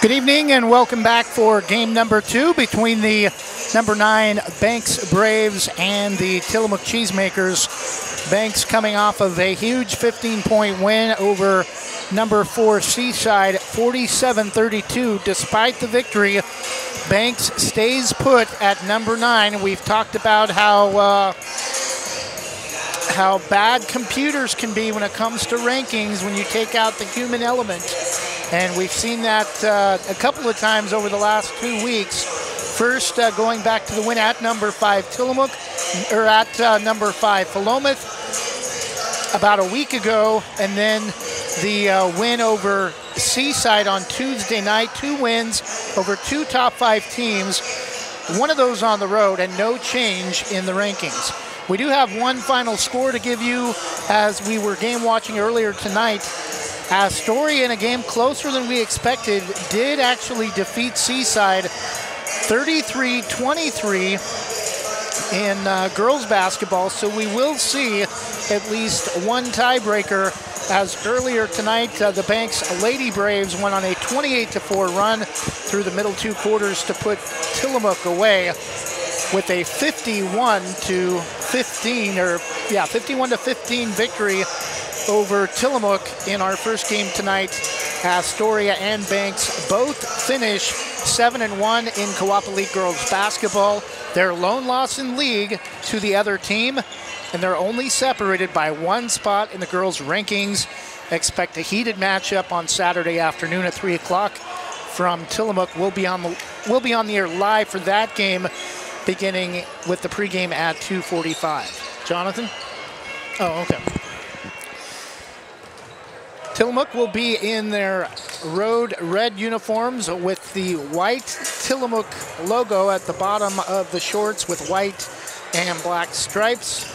Good evening and welcome back for game number 2 between the number 9 Banks Braves and the Tillamook Cheesemakers. Banks coming off of a huge 15-point win over number 4 Seaside, 47-32. Despite the victory, Banks stays put at number 9. We've talked about how bad computers can be when it comes to rankings when you take out the human element. And we've seen that a couple of times over the last 2 weeks. First, going back to the win at number 5 Tillamook, or at number 5 Philomath about a week ago, and then the win over Seaside on Tuesday night. 2 wins over 2 top 5 teams, one of those on the road, and no change in the rankings. We do have one final score to give you as we were game watching earlier tonight. Astoria, in a game closer than we expected, did actually defeat Seaside 33-23 in girls basketball, so we will see at least one tiebreaker, as earlier tonight the Banks Lady Braves went on a 28-4 run through the middle 2 quarters to put Tillamook away with a 51-15 victory over Tillamook in our first game tonight. Astoria and Banks both finish 7-1 in Co-op Elite Girls Basketball. Their lone loss in league to the other team, and they're only separated by 1 spot in the girls' rankings. Expect a heated matchup on Saturday afternoon at 3 o'clock from Tillamook. We'll be on the air live for that game, beginning with the pregame at 2:45. Jonathan? Oh, okay. Tillamook will be in their road red uniforms with the white Tillamook logo at the bottom of the shorts with white and black stripes.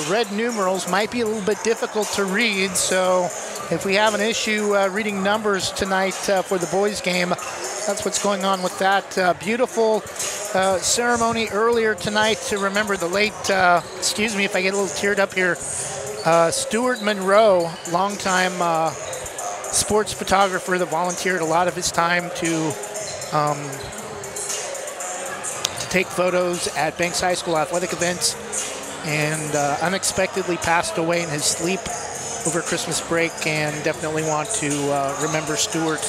Red numerals might be a little bit difficult to read, so if we have an issue reading numbers tonight for the boys game, that's what's going on with that. Beautiful ceremony earlier tonight to remember the late, excuse me if I get a little teared up here, Stuart Monroe, longtime sports photographer that volunteered a lot of his time to take photos at Banks High School athletic events, and unexpectedly passed away in his sleep over Christmas break, and definitely want to remember Stuart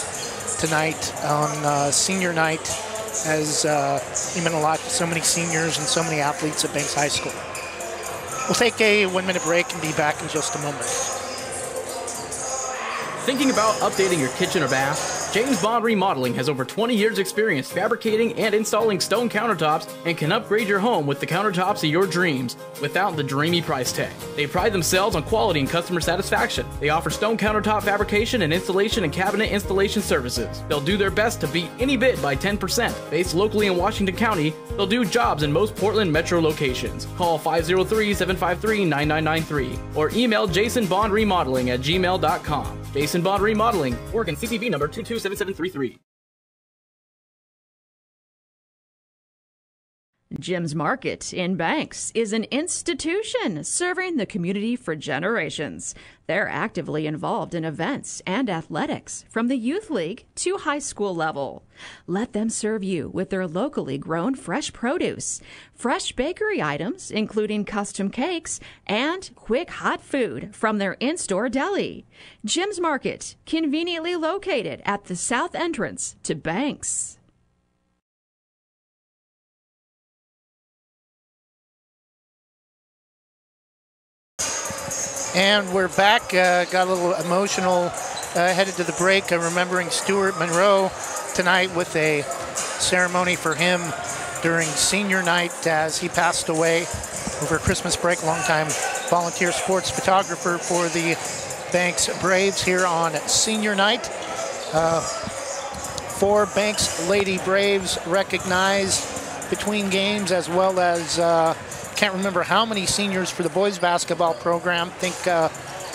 tonight on senior night, as he meant a lot to so many seniors and so many athletes at Banks High School. We'll take a 1-minute break and be back in just a moment. Thinking about updating your kitchen or bath? James Bond Remodeling has over 20 years experience fabricating and installing stone countertops and can upgrade your home with the countertops of your dreams without the dreamy price tag. They pride themselves on quality and customer satisfaction. They offer stone countertop fabrication and installation and cabinet installation services. They'll do their best to beat any bid by 10%. Based locally in Washington County, they'll do jobs in most Portland metro locations. Call 503-753-9993 or email jasonbondremodeling@gmail.com. Jason Bond Remodeling, Oregon CCV number 227733. Jim's Market in Banks is an institution serving the community for generations. They're actively involved in events and athletics from the youth league to high school level. Let them serve you with their locally grown fresh produce, fresh bakery items, including custom cakes, and quick hot food from their in-store deli. Jim's Market, conveniently located at the south entrance to Banks. And we're back. Got a little emotional headed to the break, remembering Stuart Monroe tonight with a ceremony for him during senior night as he passed away over Christmas break. Longtime volunteer sports photographer for the Banks Braves here on senior night. 4 Banks Lady Braves recognized between games, as well as can't remember how many seniors for the boys basketball program. I think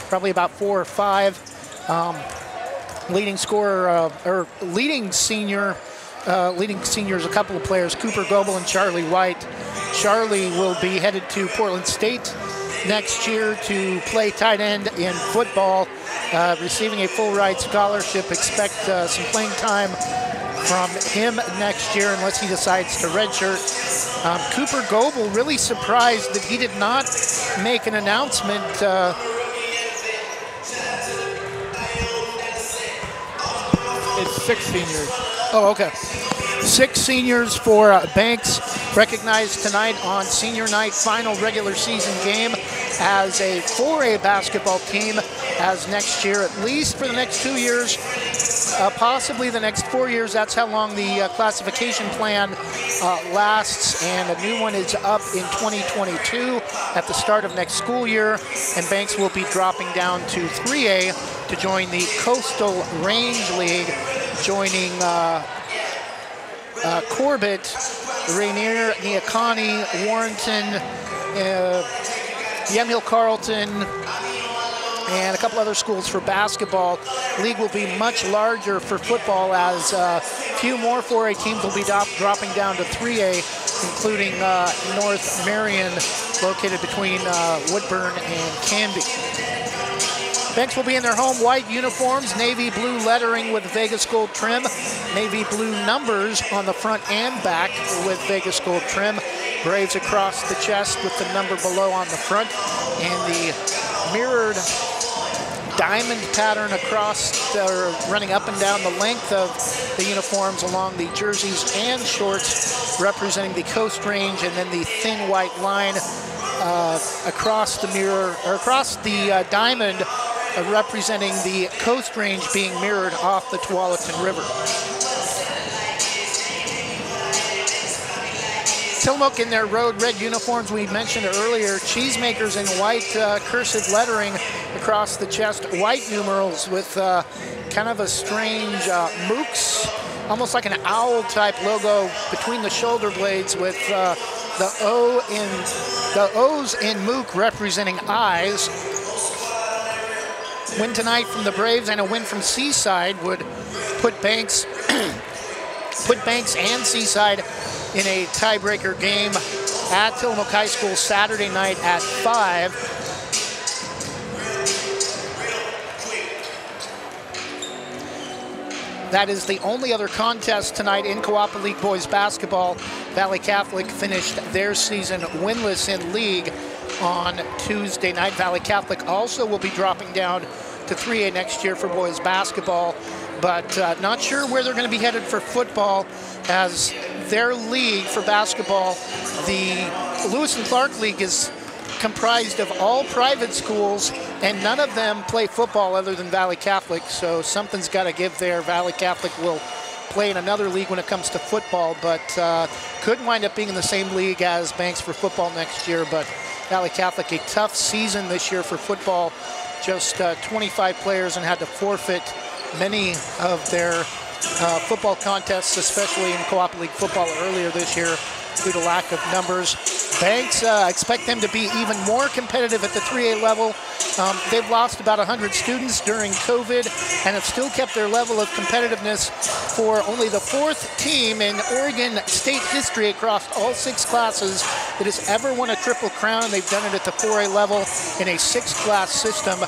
probably about 4 or 5. Leading scorer or leading seniors, a couple of players, Cooper Goebel and Charlie White. Charlie will be headed to Portland State next year to play tight end in football, receiving a full ride scholarship. Expect some playing time from him next year unless he decides to redshirt. Cooper Goebel really surprised that he did not make an announcement. It's 6 seniors. Oh, okay. 6 seniors for Banks, recognized tonight on senior night, final regular season game as a 4A basketball team, as next year, at least for the next 2 years, possibly the next 4 years. That's how long the classification plan lasts, and a new one is up in 2022 at the start of next school year, and Banks will be dropping down to 3A to join the Coastal Range League, joining Corbett, Rainier, Neocani, Warrenton, Yamhill Carlton, and a couple other schools for basketball. League will be much larger for football, as a few more 4A teams will be dropping down to 3A, including North Marion, located between Woodburn and Canby. Banks will be in their home white uniforms, navy blue lettering with Vegas gold trim, navy blue numbers on the front and back with Vegas gold trim, Braves across the chest with the number below on the front, and the mirrored diamond pattern across, running up and down the length of the uniforms along the jerseys and shorts, representing the Coast Range, and then the thin white line across the mirror, or across the diamond, representing the Coast Range being mirrored off the Tualatin River. Tillamook in their road red uniforms we mentioned earlier, Cheesemakers in white cursive lettering across the chest, white numerals with kind of a strange mooks, almost like an owl type logo between the shoulder blades, with the O's in mook representing eyes. Win tonight from the Braves and a win from Seaside would put Banks and Seaside in a tiebreaker game at Tillamook High School Saturday night at 5. That is the only other contest tonight in Coapa League boys basketball. Valley Catholic finished their season winless in league on Tuesday night. Valley Catholic also will be dropping down to 3A next year for boys basketball, but not sure where they're going to be headed for football, as their league for basketball, the Lewis and Clark League, is comprised of all private schools, and none of them play football other than Valley Catholic, so something's got to give there. Valley Catholic will play in another league when it comes to football, but could wind up being in the same league as Banks for football next year. But Valley Catholic, a tough season this year for football, just 25 players, and had to forfeit many of their football contests, especially in Co-op League football earlier this year, due to lack of numbers. Banks, expect them to be even more competitive at the 3A level. They've lost about 100 students during COVID and have still kept their level of competitiveness for only the 4th team in Oregon state history across all 6 classes that has ever won a Triple Crown. They've done it at the 4A level in a 6-class system,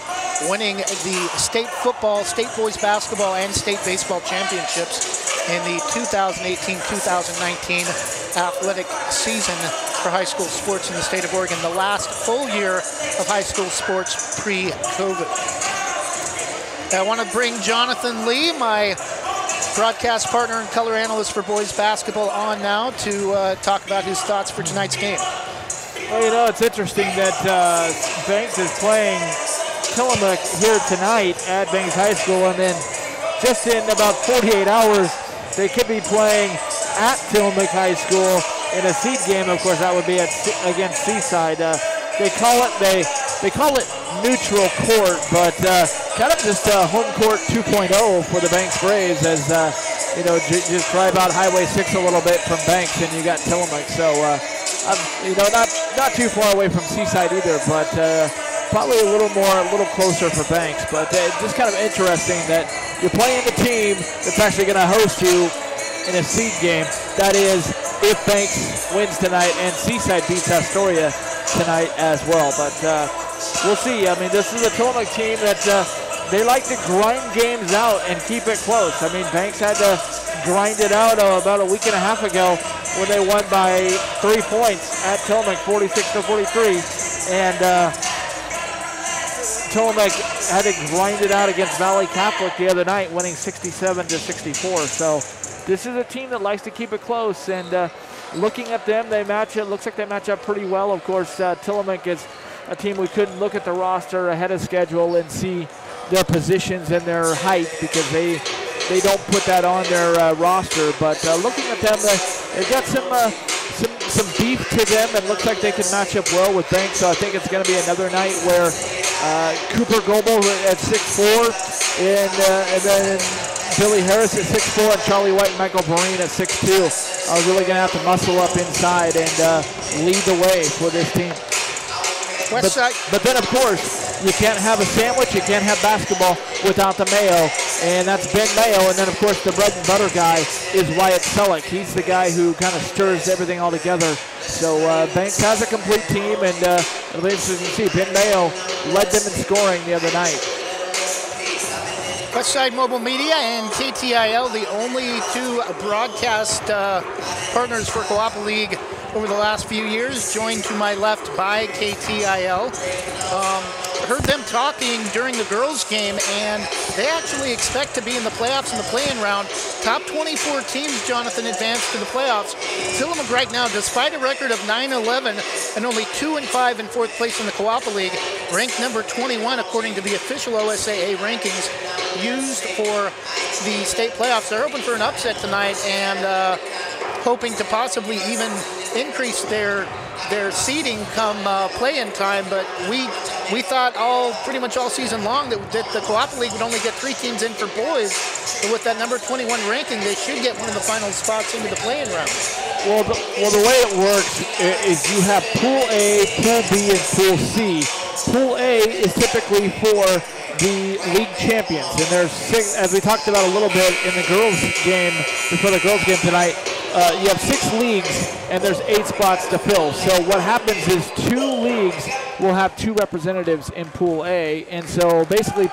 winning the state football, state boys basketball, and state baseball championships in the 2018-2019 athletic season for high school sports in the state of Oregon, the last full year of high school sports pre-COVID. I want to bring Jonathan Lee, my broadcast partner and color analyst for boys basketball, on now to talk about his thoughts for tonight's game. Well, you know, it's interesting that Banks is playing Tillamook here tonight at Banks High School, and then just in about 48 hours, they could be playing at Tillamook High School in a seed game. Of course, that would be against Seaside. They call it neutral court, but kind of just home court 2.0 for the Banks Braves, as you know, just drive out Highway 6 a little bit from Banks, and you got Tillamook. So you know, not too far away from Seaside either, but probably a little closer for Banks. But just kind of interesting that you're playing the team that's actually going to host you in a seed game. That is, if Banks wins tonight and Seaside beats Astoria tonight as well. But we'll see. I mean, this is a Tillamook team that they like to grind games out and keep it close. I mean, Banks had to grind it out about a week and a half ago when they won by 3 points at Tillamook, 46-43. And Tillamook had to grind it out against Valley Catholic the other night, winning 67-64. So this is a team that likes to keep it close. And looking at them, looks like they match up pretty well. Of course, Tillamook is a team we couldn't look at the roster ahead of schedule and see their positions and their height because they don't put that on their roster. But looking at them, they've got some beef to them, and looks like they can match up well with Banks. So I think it's going to be another night where Cooper Goebel at 6'4", and then Billy Harris at 6'4", and Charlie White and Michael Vereen at 6'2". are really going to have to muscle up inside and lead the way for this team. But then, of course, you can't have a sandwich, you can't have basketball without the mayo, and that's Ben Mayo. And then, of course, the bread and butter guy is Wyatt Selleck. He's the guy who kind of stirs everything all together. So Banks has a complete team, and it'll be interesting to see. Ben Mayo led them in scoring the other night. Westside Mobile Media and KTIL, the only two broadcast partners for Coapa League over the last few years, joined to my left by KTIL. Heard them talking during the girls' game, and they actually expect to be in the playoffs in the play-in round. Top 24 teams, Jonathan, advanced to the playoffs. Tillamook right now, despite a record of 9-11 and only 2-5 in fourth place in the Coapa League, ranked number 21 according to the official OSAA rankings used for the state playoffs. They're hoping for an upset tonight and hoping to possibly even increase their seeding come play-in time. But we thought pretty much all season long that the Coapa League would only get 3 teams in for boys. But with that number 21 ranking, they should get one of the final spots into the play-in round. Well, the way it works is you have Pool A, Pool B, and Pool C. Pool A is typically for the league champions, and there's 6, as we talked about a little bit in the girls' game, before the girls' game tonight. You have 6 leagues, and there's 8 spots to fill. So what happens is 2 leagues will have 2 representatives in Pool A, and so basically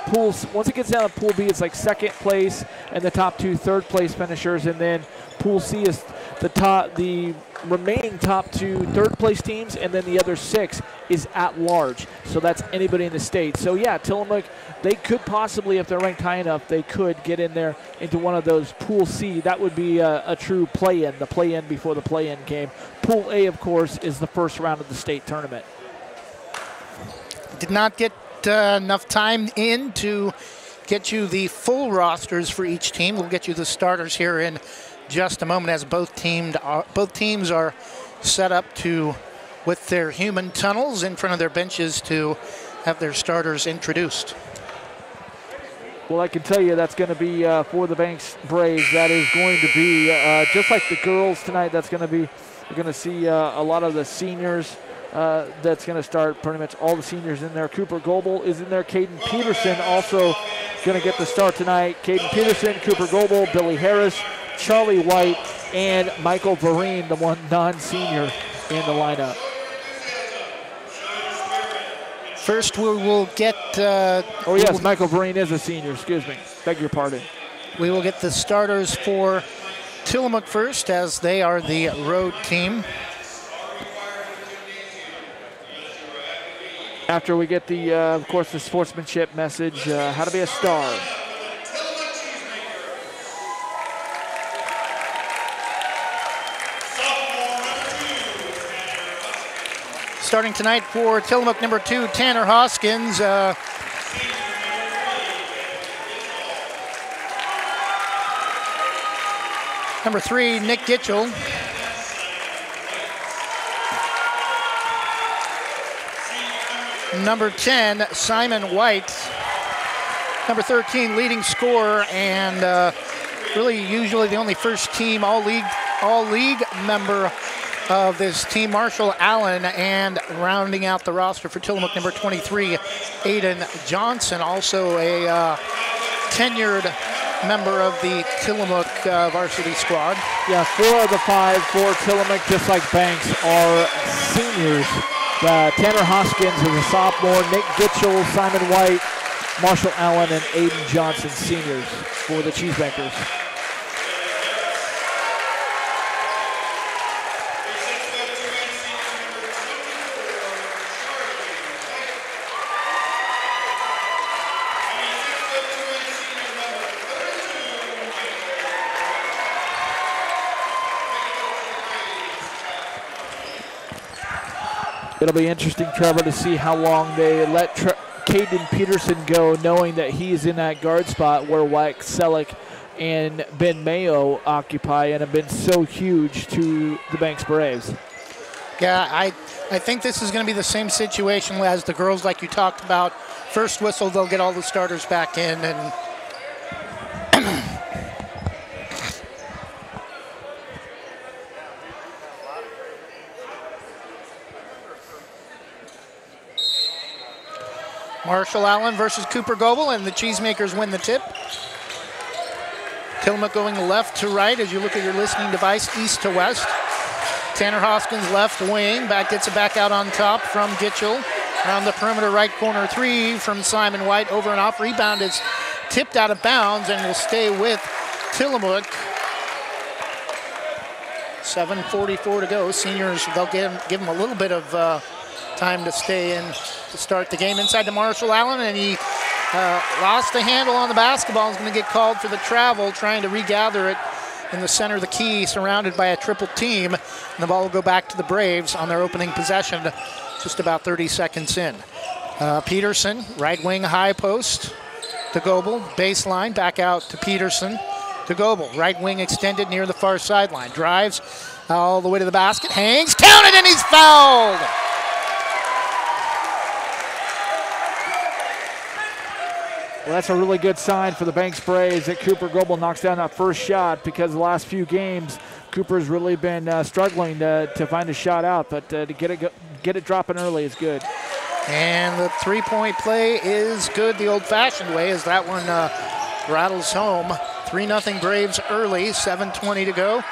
once it gets down to Pool B, it's like second place and the top 2 third place finishers, and then Pool C is the remaining top 2 third place teams, and then the other 6 is at large. So that's anybody in the state. So yeah, Tillamook, they could possibly, if they're ranked high enough, they could get in there into one of those Pool C. That would be a true play-in, the play-in before the play-in game. Pool A, of course, is the first round of the state tournament. Did not get enough time in to get you the full rosters for each team. We'll get you the starters here in just a moment, as both teams are set up with their human tunnels in front of their benches to have their starters introduced. Well, I can tell you that's going to be for the Banks Braves. That is going to be just like the girls tonight. That's going to be, you're going to see a lot of the seniors. That's going to start pretty much all the seniors in there. Cooper Goebel is in there. Caden Peterson also going to get the start tonight. Caden Peterson, Cooper Goebel, Billy Harris, Charlie White, and Michael Vereen, the one non-senior in the lineup. First, we will get... Michael Vereen is a senior. Excuse me. Beg your pardon. We will get the starters for Tillamook first, as they are the road team. After we get the, of course, the sportsmanship message, how to be a star. Starting tonight for Tillamook, number 2, Tanner Hoskins. Number 3, Nick Gitchell. Number 10, Simon White. Number 13, leading scorer, and really usually the only first team all-league member of this team, Marshall Allen, and rounding out the roster for Tillamook, number 23, Aiden Johnson, also a tenured member of the Tillamook varsity squad. Yeah, 4 of the 5 for Tillamook, just like Banks, are seniors. Tanner Hoskins is a sophomore, Nick Gitchell, Simon White, Marshall Allen, and Aiden Johnson, seniors for the Cheesemakers. It'll be interesting, Trevor, to see how long they let Caden Peterson go, knowing that he's in that guard spot where Wyke Selleck and Ben Mayo occupy and have been so huge to the Banks Braves. Yeah, I think this is going to be the same situation as the girls like you talked about. First whistle, they'll get all the starters back in, and Marshall Allen versus Cooper Goebel, and the Cheesemakers win the tip. Tillamook going left to right as you look at your listening device, east to west. Tanner Hoskins left wing, gets it back out on top from Gitchell. Around the perimeter right corner three from Simon White, over and off. Rebound is tipped out of bounds and will stay with Tillamook. 7:44 to go. Seniors, they'll give them a little bit of time to stay in to start the game. Inside to Marshall Allen, and he lost the handle on the basketball. He's going to get called for the travel, trying to regather it in the center of the key, surrounded by a triple team. And the ball will go back to the Braves on their opening possession, just about 30 seconds in. Peterson, right wing high post to Goebel, baseline, back out to Peterson to Goebel. Right wing extended near the far sideline. Drives all the way to the basket, hangs, counted, and he's fouled! Well, that's a really good sign for the Banks Braves that Cooper Goebel knocks down that first shot, because the last few games, Cooper's really been struggling to find a shot out, but to get it dropping early is good. And the three-point play is good the old-fashioned way, as that one rattles home. 3-0 Braves early, 7:20 to go.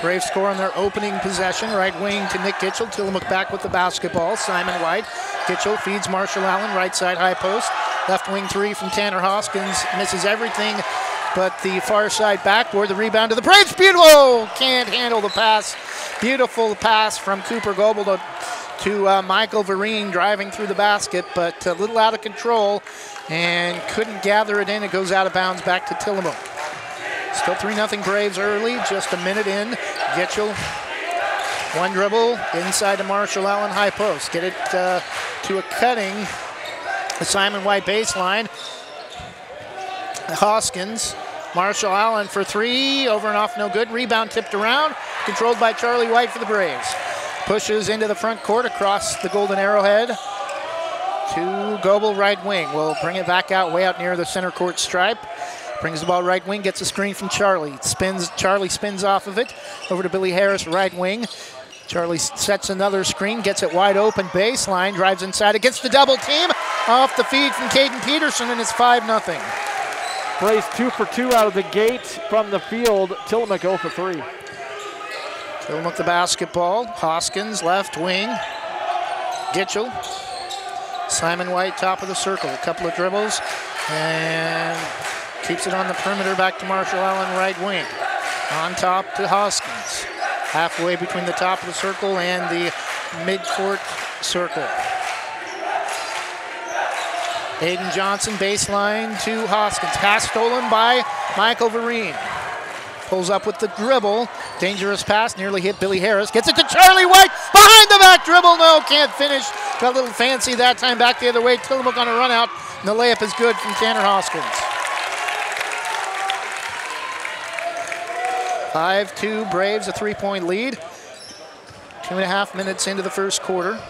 Braves score on their opening possession. Right wing to Nick Gitchell. Tillamook back with the basketball. Simon White. Gitchell feeds Marshall Allen, right side high post. Left wing three from Tanner Hoskins. Misses everything but the far side backboard. The rebound to the Braves. Beautiful! Can't handle the pass. Beautiful pass from Cooper Goebel to Michael Vereen driving through the basket, but a little out of control and couldn't gather it in. It goes out of bounds back to Tillamook. Still 3-0 Braves early, just a minute in. Gitchell, one dribble, inside to Marshall Allen, high post. Get it to a cutting, the Simon White baseline. Hoskins, Marshall Allen for three, over and off, no good. Rebound tipped around, controlled by Charlie White for the Braves. Pushes into the front court across the Golden Arrowhead to Goebel, right wing. Will bring it back out, way out near the center court stripe. Brings the ball right wing, gets a screen from Charlie. Charlie spins off of it, over to Billy Harris, right wing. Charlie sets another screen, gets it wide open, baseline, drives inside, it gets the double team, off the feed from Caden Peterson, and it's 5-0. Braves 2 for 2 out of the gate from the field. Tillamook 0 for 3. Tillamook the basketball. Hoskins, left wing. Gitchell. Simon White, top of the circle. A couple of dribbles, and keeps it on the perimeter, back to Marshall Allen, right wing. On top to Hoskins. Halfway between the top of the circle and the mid-court circle. Aiden Johnson, baseline to Hoskins. Pass stolen by Michael Vereen. Pulls up with the dribble. Dangerous pass, nearly hit Billy Harris. Gets it to Charlie White. Behind the back dribble, no, can't finish. Got a little fancy that time, back the other way. Tillamook on a run out, and the layup is good from Tanner Hoskins. 5-2 Braves, a 3-point lead. 2.5 minutes into the first quarter.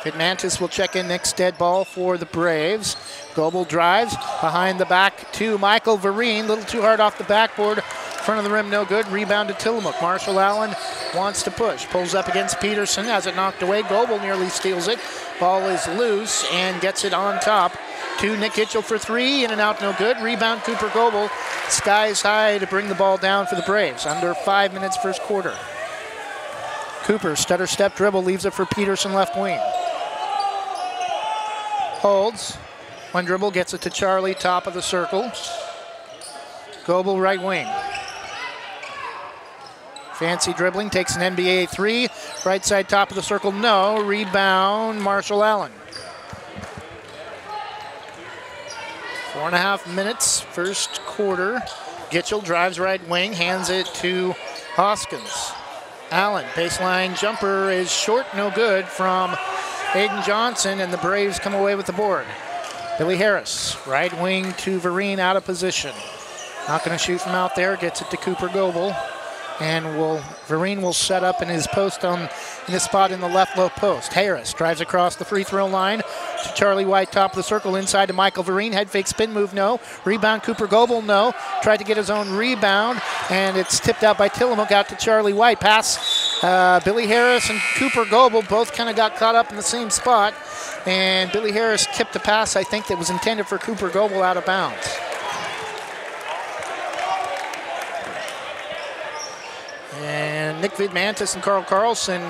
Fitmantis will check in next, dead ball for the Braves. Goebel drives behind the back to Michael Vereen. Little too hard off the backboard. Front of the rim, no good. Rebound to Tillamook. Marshall Allen wants to push. Pulls up against Peterson. Has it knocked away. Goebel nearly steals it. Ball is loose and gets it on top to Nick Gitchell for three. In and out, no good. Rebound Cooper Goebel. Skies high to bring the ball down for the Braves. Under 5 minutes first quarter. Cooper, stutter step dribble, leaves it for Peterson, left wing. Holds. One dribble, gets it to Charlie, top of the circle. Goebel, right wing. Fancy dribbling, takes an NBA three. Right side, top of the circle, no. Rebound, Marshall Allen. 4.5 minutes, first quarter. Gitchell drives right wing, hands it to Hoskins. Allen, baseline jumper is short, no good from Aiden Johnson, and the Braves come away with the board. Billy Harris, right wing to Vereen, out of position. Not going to shoot from out there, gets it to Cooper Goebel. And Vereen will set up in his post in his spot in the left low post. Harris drives across the free throw line to Charlie White, top of the circle, inside to Michael Vereen. Head fake spin move, no. Rebound, Cooper Goebel, no. Tried to get his own rebound, and it's tipped out by Tillamook out to Charlie White. Pass, Billy Harris and Cooper Goebel both kind of got caught up in the same spot, and Billy Harris tipped the pass, I think, that was intended for Cooper Goebel out of bounds. And Nick Vidmantis and Carl Carlson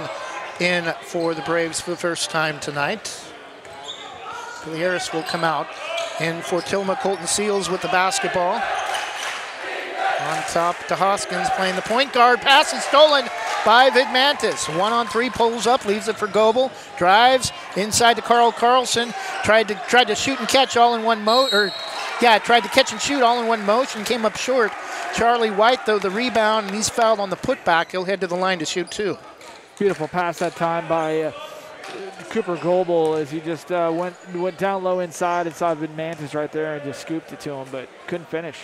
in for the Braves for the first time tonight. Billy Harris will come out. In for Tillamook, Colton Seals with the basketball. On top to Hoskins playing the point guard. Pass is stolen by Vidmantis. 1-on-3, pulls up, leaves it for Goebel. Drives inside to Carl Carlson. Tried to shoot and catch all in one tried to catch and shoot all in one motion. Came up short. Charlie White, though, the rebound, and he's fouled on the putback. He'll head to the line to shoot two. Beautiful pass that time by Cooper Goebel as he just went down low inside Vidmantis right there and just scooped it to him, but couldn't finish.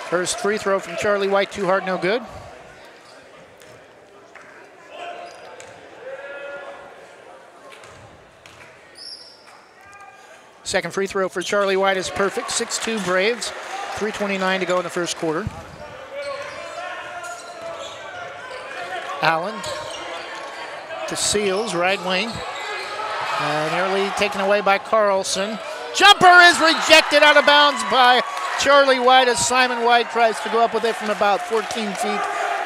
First free throw from Charlie White, too hard, no good. Second free throw for Charlie White is perfect. 6-2 Braves. 3:29 to go in the first quarter. Allen to Seals, right wing. Nearly taken away by Carlson. Jumper is rejected out of bounds by Charlie White as Simon White tries to go up with it from about 14 feet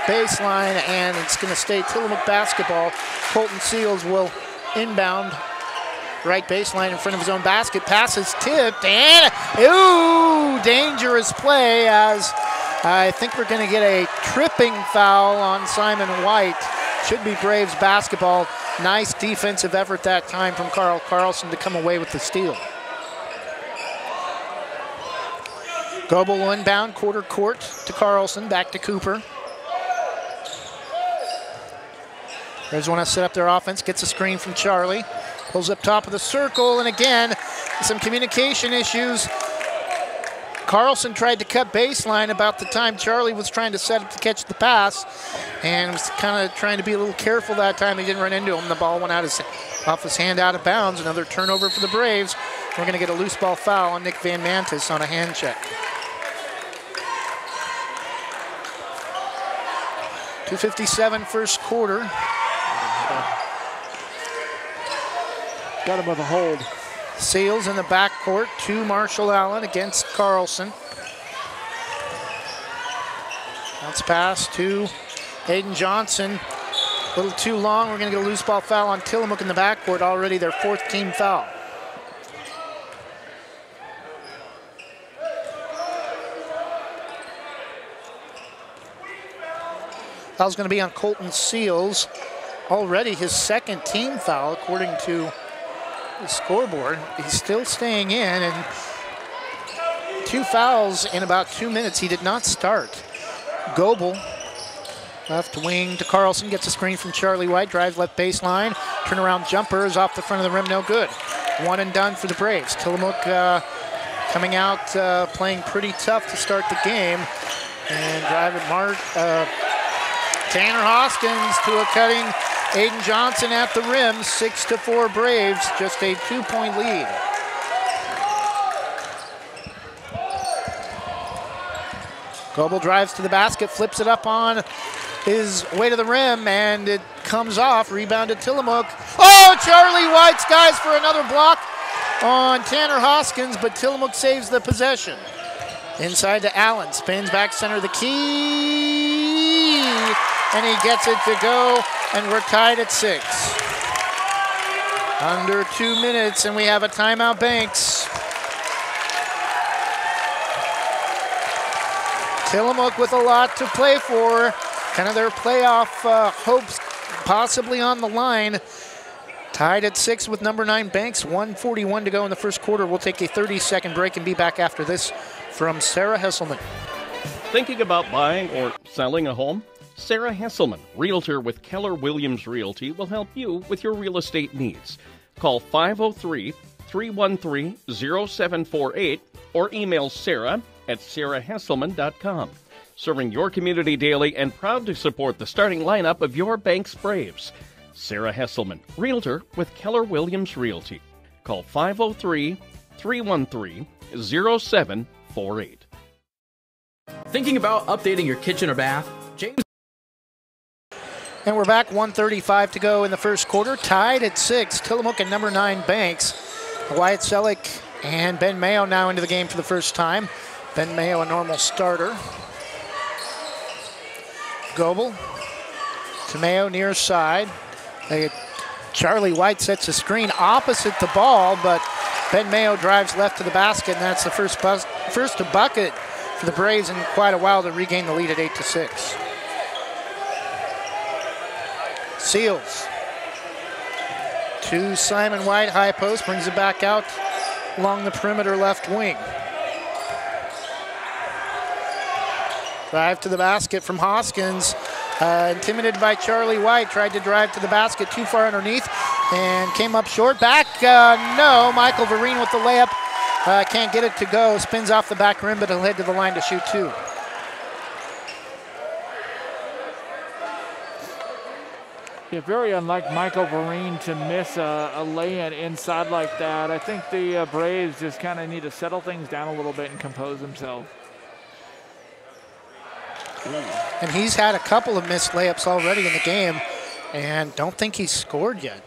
baseline, and it's going to stay Tillamook basketball. Colton Seals will inbound. Right baseline in front of his own basket. Pass is tipped, and dangerous play as I think we're going to get a tripping foul on Simon White. Should be Braves basketball. Nice defensive effort that time from Carl Carlson to come away with the steal. Goebel will inbound, quarter court to Carlson, back to Cooper. Braves want to set up their offense, gets a screen from Charlie. Pulls up top of the circle, and again, some communication issues. Carlson tried to cut baseline about the time Charlie was trying to set up to catch the pass, and was kind of trying to be a little careful that time. He didn't run into him. The ball went off his hand out of bounds. Another turnover for the Braves. We're going to get a loose ball foul on Nick Vidmantis on a hand check. 2:57 first quarter. Got him with a hold. Seals in the backcourt to Marshall Allen against Carlson. Bounce pass to Aiden Johnson. A little too long. We're going to get a loose ball foul on Tillamook in the backcourt. Already their fourth team foul. Foul's going to be on Colton Seals. Already his second team foul, according to the scoreboard. He's still staying in, and 2 fouls in about 2 minutes. He did not start. Goebel, left wing to Carlson, gets a screen from Charlie White, drives left baseline, turnaround jumper is off the front of the rim, no good. One and done for the Braves. Tillamook coming out playing pretty tough to start the game, and driving Tanner Hoskins to a cutting Aiden Johnson at the rim. 6-4 Braves, just a 2-point lead. Goebel drives to the basket, flips it up on his way to the rim, and it comes off. Rebounded Tillamook. Oh, Charlie White skies for another block on Tanner Hoskins, but Tillamook saves the possession. Inside to Allen, spins back center of the key, and he gets it to go, and we're tied at 6. Under 2 minutes, and we have a timeout, Banks. Tillamook with a lot to play for, kind of their playoff hopes possibly on the line. Tied at 6 with number 9 Banks, 1:41 to go in the first quarter. We'll take a 30-second break and be back after this from Sarah Hesselman. Thinking about buying or selling a home? Sarah Hesselman, Realtor with Keller Williams Realty, will help you with your real estate needs. Call 503-313-0748 or email Sarah at sarahhesselman.com. Serving your community daily and proud to support the starting lineup of your bank's Braves. Sarah Hesselman, Realtor with Keller Williams Realty. Call 503-313-0748. Thinking about updating your kitchen or bath? James. And we're back, 1:35 to go in the first quarter. Tied at 6, Tillamook and number 9 Banks. Wyatt Selleck and Ben Mayo now into the game for the first time. Ben Mayo, a normal starter. Goebel to Mayo near side. Charlie White sets a screen opposite the ball, but Ben Mayo drives left to the basket, and that's the first bucket for the Braves in quite a while to regain the lead at 8-6. Seals to Simon White, high post, brings it back out along the perimeter left wing. Drive to the basket from Hoskins. Intimidated by Charlie White, tried to drive to the basket too far underneath and came up short. Back, no. Michael Vereen with the layup. Can't get it to go. Spins off the back rim, but he'll head to the line to shoot 2. Yeah, very unlike Michael Vereen to miss a lay-in inside like that. I think the Braves just kind of need to settle things down a little bit and compose themselves. And he's had a couple of missed layups already in the game, and don't think he's scored yet.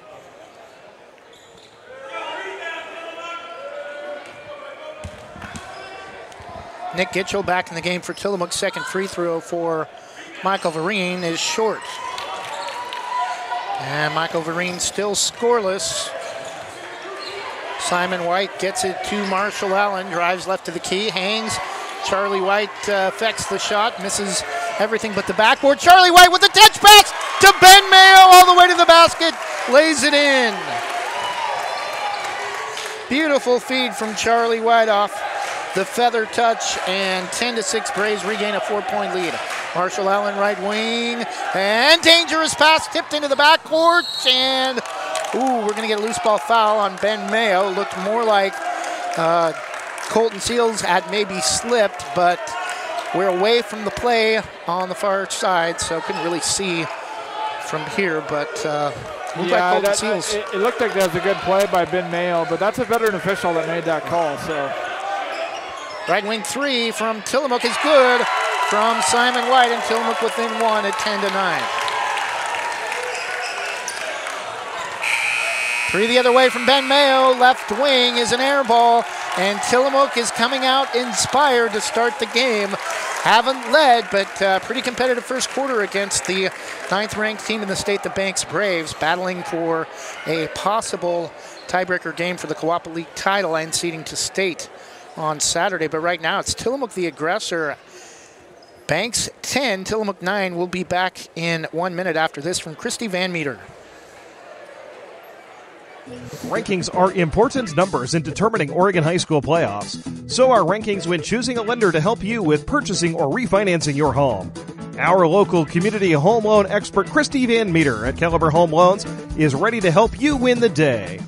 Nick Gitchell back in the game for Tillamook. Second free throw for Michael Vereen is short. And Michael Vereen still scoreless. Simon White gets it to Marshall Allen, drives left to the key, hangs. Charlie White affects the shot, misses everything but the backboard. Charlie White with a touch pass to Ben Mayo all the way to the basket, lays it in. Beautiful feed from Charlie White off the feather touch, and 10-6 Braves regain a 4-point lead. Marshall Allen right wing, and dangerous pass tipped into the backcourt, and we're going to get a loose ball foul on Ben Mayo. Looked more like Colton Seals had maybe slipped, but we're away from the play on the far side, so couldn't really see from here, but looked like Colton Seals. It looked like that was a good play by Ben Mayo, but that's a veteran official that made that call. So right wing 3 from Tillamook is good from Simon White, and Tillamook within 1 at 10-9. 3 the other way from Ben Mayo. Left wing is an air ball, and Tillamook is coming out inspired to start the game. Haven't led, but pretty competitive first quarter against the 9th-ranked team in the state, the Banks Braves, battling for a possible tiebreaker game for the Kawapa League title and seeding to state on Saturday. But right now, it's Tillamook the aggressor. Banks 10, Tillamook 9. We'll be back in 1 minute after this from Christy Van Meter. Rankings are important numbers in determining Oregon high school playoffs. So are rankings when choosing a lender to help you with purchasing or refinancing your home. Our local community home loan expert, Christy Van Meter at Caliber Home Loans, is ready to help you win the day.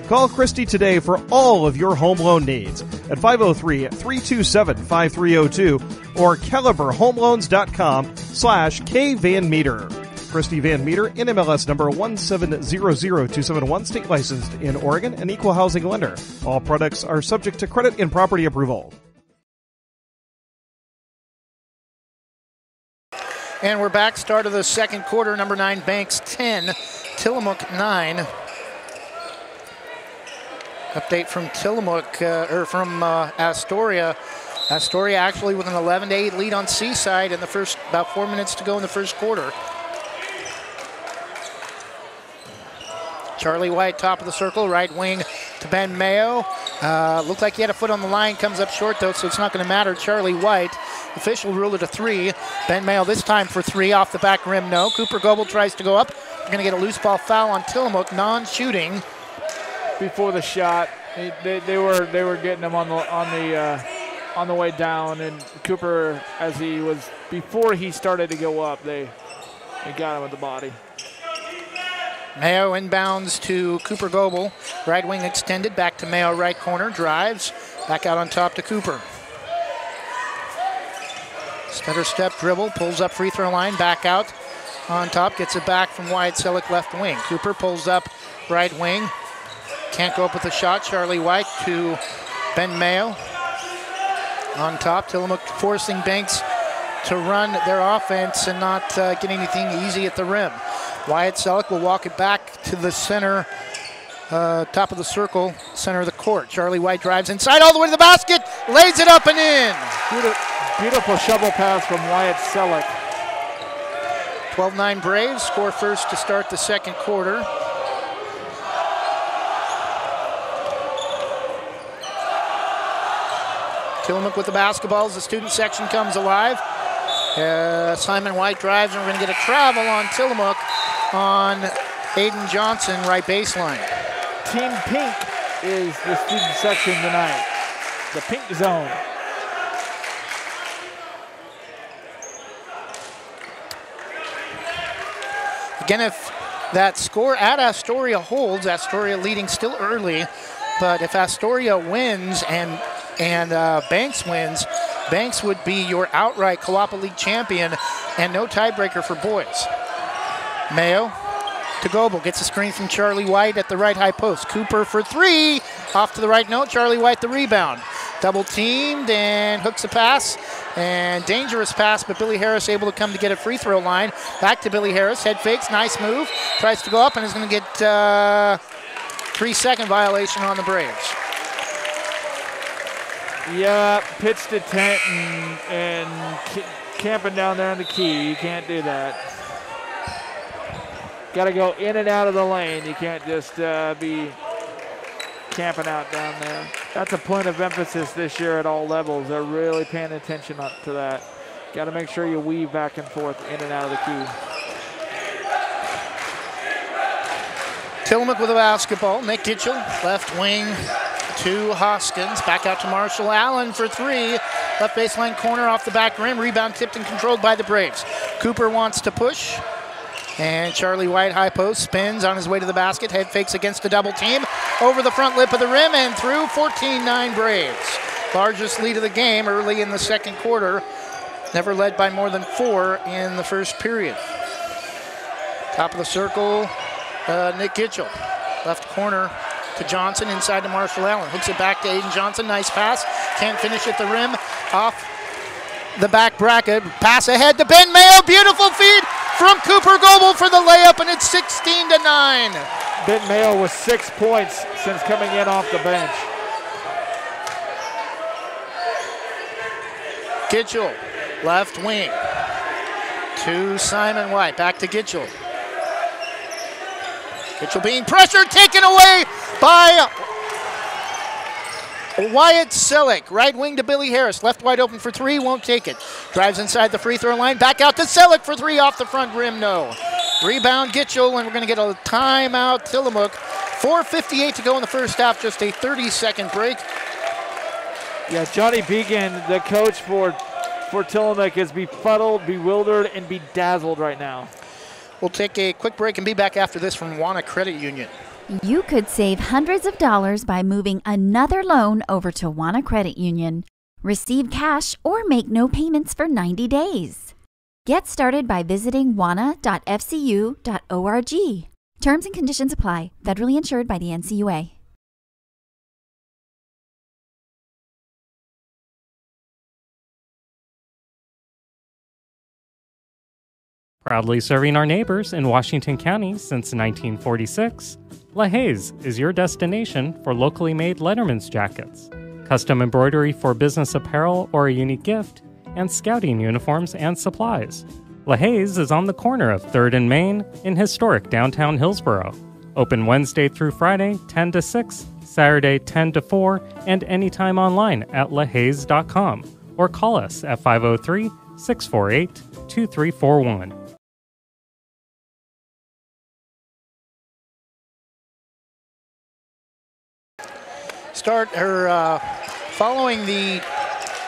Call Christy today for all of your home loan needs at 503-327-5302 or caliberhomeloans.com/kvanmeter. Christy Van Meter, NMLS number 1700271, state licensed in Oregon, an equal housing lender. All products are subject to credit and property approval. And we're back, start of the second quarter, number 9 Banks 10, Tillamook 9. Update from Tillamook, from Astoria. Astoria actually with an 11-8 lead on Seaside in the first, about 4 minutes to go in the first quarter. Charlie White, top of the circle, right wing to Ben Mayo. Looked like he had a foot on the line, comes up short though, so it's not going to matter. Charlie White, official ruled it a 3. Ben Mayo this time for 3 off the back rim, no. Cooper Goebel tries to go up. We're going to get a loose ball foul on Tillamook, non-shooting. Before the shot, they were getting him on the way down, and Cooper, as he was before he started to go up, they He got him with the body. Mayo inbounds to Cooper Goebel. Right wing extended, back to Mayo, right corner, drives, back out on top to Cooper. Stutter step dribble, pulls up free throw line, back out on top, gets it back from Wyatt Selleck left wing. Cooper pulls up right wing, can't go up with a shot. Charlie White to Ben Mayo on top. Tillamook forcing Banks to run their offense and not get anything easy at the rim. Wyatt Selleck will walk it back to the center, top of the circle, center of the court. Charlie White drives inside all the way to the basket, lays it up and in. Beautiful shovel pass from Wyatt Selleck. 12-9 Braves score first to start the second quarter. Tillamook with the basketball as the student section comes alive. Simon White drives, and we're going to get a travel on Tillamook on Aiden Johnson, right baseline. Team Pink is the student section tonight. The pink zone. Again, if that score at Astoria holds, Astoria leading still early, but if Astoria wins and Banks wins, Banks would be your outright Co-op League champion and no tiebreaker for boys. Mayo to Goebel, gets a screen from Charlie White at the right high post. Cooper for three, off to the right note, Charlie White the rebound. Double teamed and hooks a pass, and dangerous pass, but Billy Harris able to come to get a free throw line. Back to Billy Harris, head fakes, nice move, tries to go up and is going to get 3-second violation on the Braves. Yeah, pitched a tent and camping down there on the key. You can't do that. Got to go in and out of the lane. You can't just be camping out down there. That's a point of emphasis this year at all levels. They're really paying attention to that. Got to make sure you weave back and forth in and out of the key. Tillamook with the basketball. Nick Kitchell, left wing to Hoskins. Back out to Marshall Allen for three. Left baseline corner off the back rim. Rebound tipped and controlled by the Braves. Cooper wants to push. And Charlie White, high post, spins on his way to the basket. Head fakes against the double team. Over the front lip of the rim and through. 14-9 Braves. Largest lead of the game early in the second quarter. Never led by more than 4 in the first period. Top of the circle, Nick Kitchell. Left corner to Johnson, inside to Marshall Allen. Hooks it back to Aiden Johnson. Nice pass. Can't finish at the rim. Off the back bracket. Pass ahead to Ben Mayo. Beautiful feed from Cooper Goebel for the layup, and it's 16-9. Ben Mayo with 6 points since coming in off the bench. Gitchell, left wing to Simon White. Back to Gitchell. Gitchell being pressured, taken away by Wyatt Selleck. Right wing to Billy Harris. Left wide open for three, won't take it. Drives inside the free throw line. Back out to Selleck for three, off the front rim, no. Rebound Gitchell, and we're going to get a timeout Tillamook. 4:58 to go in the first half, just a 30-second break. Yeah, Johnny Began, the coach for Tillamook, is befuddled, bewildered, and bedazzled right now. We'll take a quick break and be back after this from Wana Credit Union. You could save hundreds of dollars by moving another loan over to Wana Credit Union. Receive cash or make no payments for 90 days. Get started by visiting wana.fcu.org. Terms and conditions apply. Federally insured by the NCUA. Proudly serving our neighbors in Washington County since 1946, LaHaye's is your destination for locally made Letterman's jackets, custom embroidery for business apparel or a unique gift, and scouting uniforms and supplies. LaHaye's is on the corner of 3rd and Main in historic downtown Hillsboro. Open Wednesday through Friday, 10 to 6, Saturday, 10 to 4, and anytime online at lahayes.com or call us at 503-648-2341. Following the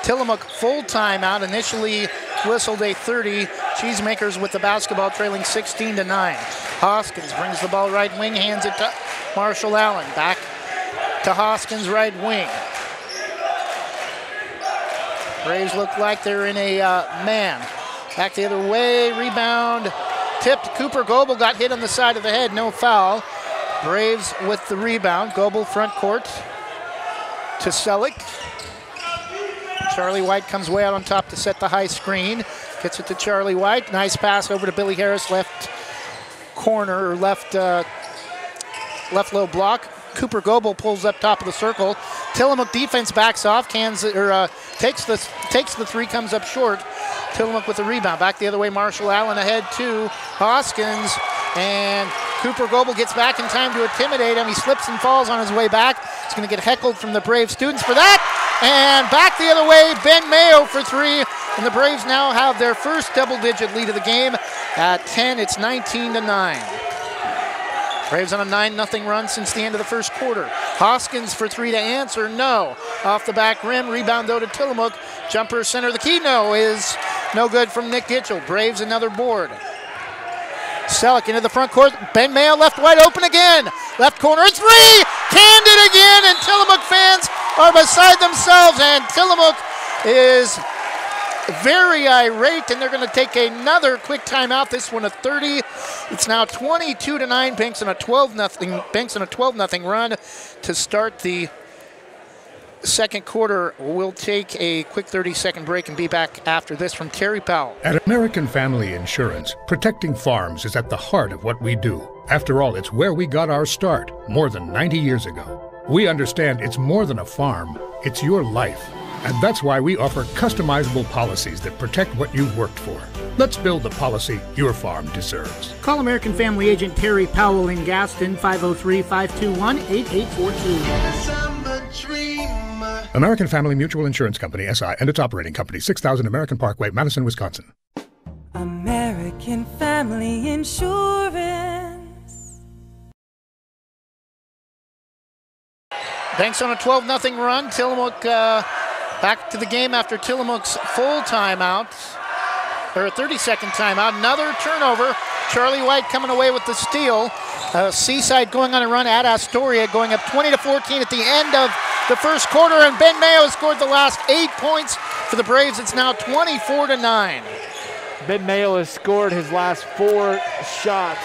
Tillamook full timeout, initially whistled a 30. Cheesemakers with the basketball trailing 16-9. Hoskins brings the ball right wing, hands it to Marshall Allen. Back to Hoskins right wing. Braves look like they're in a man. Back the other way, rebound. Tipped. Cooper Goebel got hit on the side of the head, no foul. Braves with the rebound. Goebel front court to Selleck. Charlie White comes way out on top to set the high screen. Gets it to Charlie White. Nice pass over to Billy Harris, left corner, or left low block. Cooper Goebel pulls up top of the circle. Tillamook defense backs off, takes the three, comes up short. Tillamook with the rebound. Back the other way, Marshall Allen ahead to Hoskins. And Cooper Goebel gets back in time to intimidate him. He slips and falls on his way back. He's going to get heckled from the Brave students for that. And back the other way, Ben Mayo for three. And the Braves now have their first double-digit lead of the game. At 10, it's 19-9. Braves on a 9-0 run since the end of the first quarter. Hoskins for three to answer, no. Off the back rim, rebound though to Tillamook. Jumper center, the key no is no good from Nick Gitchell. Braves another board. Selleck into the front court. Ben Mayo left wide open again. Left corner, three! Canned it again, and Tillamook fans are beside themselves, and Tillamook is very irate, and they're going to take another quick timeout. This one a 30. It's now 22-9. Banks on a 12-0 run to start the second quarter. We'll take a quick 30-second break and be back after this from Terry Powell. At American Family Insurance, protecting farms is at the heart of what we do. After all, it's where we got our start more than 90 years ago. We understand it's more than a farm, it's your life. And that's why we offer customizable policies that protect what you've worked for. Let's build the policy your farm deserves. Call American Family Agent Terry Powell in Gaston, 503-521-8842. American Family Mutual Insurance Company, SI, and its operating company, 6000 American Parkway, Madison, Wisconsin. American Family Insurance. Banks on a 12-0 run. Tillamook back to the game after Tillamook's full timeout, or a 30-second timeout. Another turnover. Charlie White coming away with the steal. Seaside going on a run at Astoria, going up 20-14 at the end of the first quarter, and Ben Mayo scored the last 8 points for the Braves. It's now 24-9. Ben Mayo has scored his last 4 shots.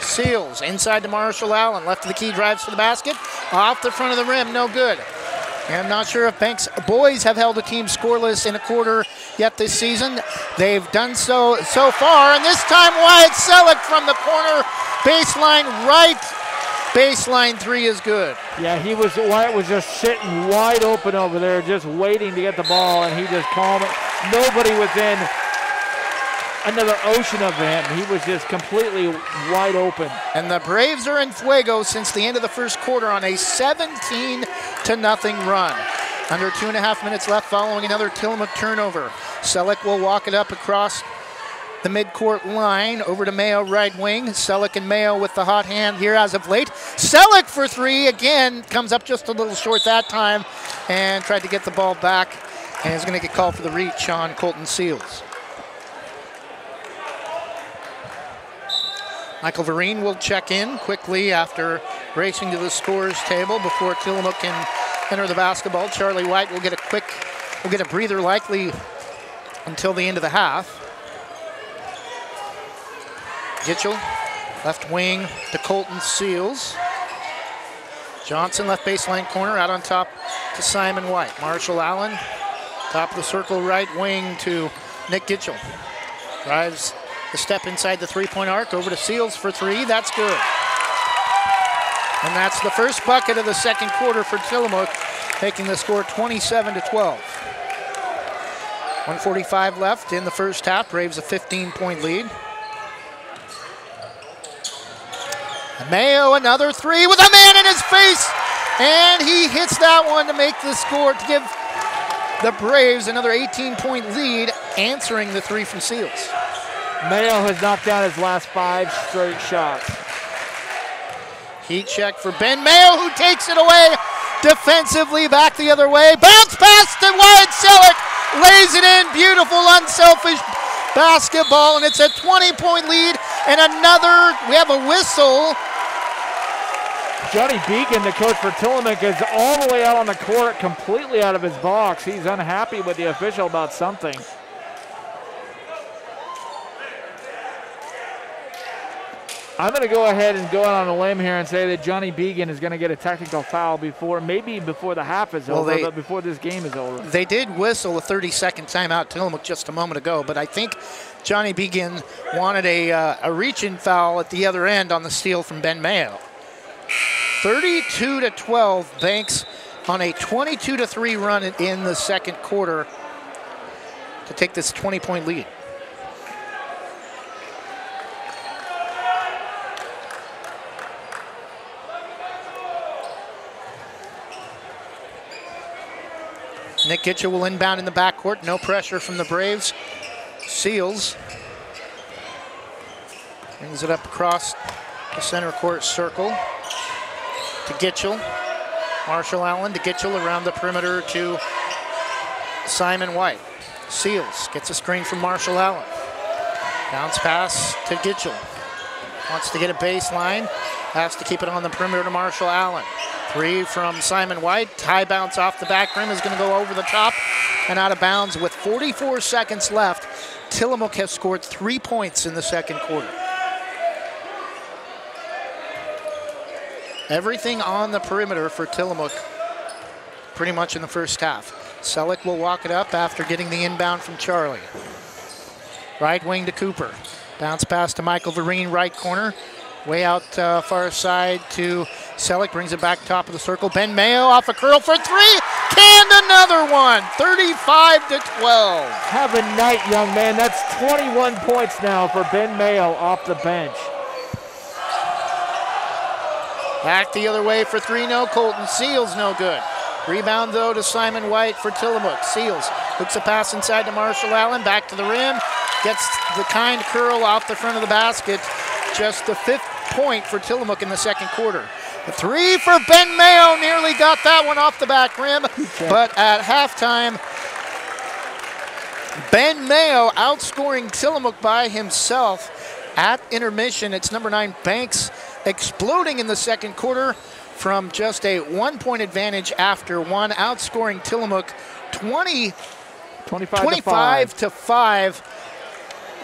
Seals inside to Marshall Allen. Left of the key, drives to the basket. Off the front of the rim, no good. And I'm not sure if Banks boys have held a team scoreless in a quarter yet this season. They've done so far, and this time Wyatt Selleck from the corner, baseline right. Baseline three is good. Yeah, Wyatt was just sitting wide open over there, just waiting to get the ball, and he just calmed it. Nobody within another ocean of him. He was just completely wide open. And the Braves are in fuego since the end of the first quarter on a 17-0 run. Under 2.5 minutes left following another Tillamook turnover. Selleck will walk it up across the midcourt line over to Mayo right wing. Selleck and Mayo with the hot hand here as of late. Selleck for three again, comes up just a little short that time and tried to get the ball back and is going to get called for the reach on Colton Seals. Michael Vereen will check in quickly after racing to the scorer's table before Tillamook can enter the basketball. Charlie White will get a breather likely until the end of the half. Gitchell, left wing to Colton Seals. Johnson, left baseline corner, out on top to Simon White. Marshall Allen, top of the circle, right wing to Nick Gitchell. Drives a step inside the three-point arc, over to Seals for three. That's good. And that's the first bucket of the second quarter for Tillamook, taking the score 27-12. 1:45 left in the first half. Braves a 15-point lead. Mayo, another three with a man in his face, and he hits that one to make the score, to give the Braves another 18-point lead, answering the three from Seals. Mayo has knocked down his last 5 straight shots. Heat check for Ben Mayo, who takes it away defensively, back the other way. Bounce pass to Wyatt Selleck, lays it in. Beautiful, unselfish basketball, and it's a 20-point lead. And we have a whistle. Johnny Beacon, the coach for Tillamook, is all the way out on the court, completely out of his box. He's unhappy with the official about something. I'm going to go ahead and go out on a limb here and say that Johnny Beacon is going to get a technical foul before the half is over, but before this game is over. They did whistle a 30-second timeout Tillamook just a moment ago, but I think Johnny Beacon wanted a reach-in foul at the other end on the steal from Ben Mayo. 32-12, Banks on a 22-3 run in the second quarter to take this 20-point lead. Nick Gitchell will inbound in the backcourt. No pressure from the Braves. Seals brings it up across the center court circle to Gitchell. Marshall Allen to Gitchell around the perimeter to Simon White. Seals gets a screen from Marshall Allen. Bounce pass to Gitchell. Wants to get a baseline. Has to keep it on the perimeter to Marshall Allen. Three from Simon White. High bounce off the back rim is going to go over the top and out of bounds with 44 seconds left. Tillamook has scored 3 points in the second quarter. Everything on the perimeter for Tillamook pretty much in the first half. Selleck will walk it up after getting the inbound from Charlie. Right wing to Cooper. Bounce pass to Michael Vereen, right corner. Way out far side to Selleck, brings it back top of the circle. Ben Mayo off a curl for three, canned another one, 35-12. Have a night, young man. That's 21 points now for Ben Mayo off the bench. Back the other way for three, no. Colton Seals, no good. Rebound, though, to Simon White for Tillamook. Seals hooks a pass inside to Marshall Allen, back to the rim. Gets the kind curl off the front of the basket. Just the 5th point for Tillamook in the second quarter. The three for Ben Mayo, nearly got that one off the back rim. But at halftime, Ben Mayo outscoring Tillamook by himself. At intermission, it's number 9 Banks exploding in the second quarter from just a 1-point advantage after one, outscoring Tillamook 25 to 5.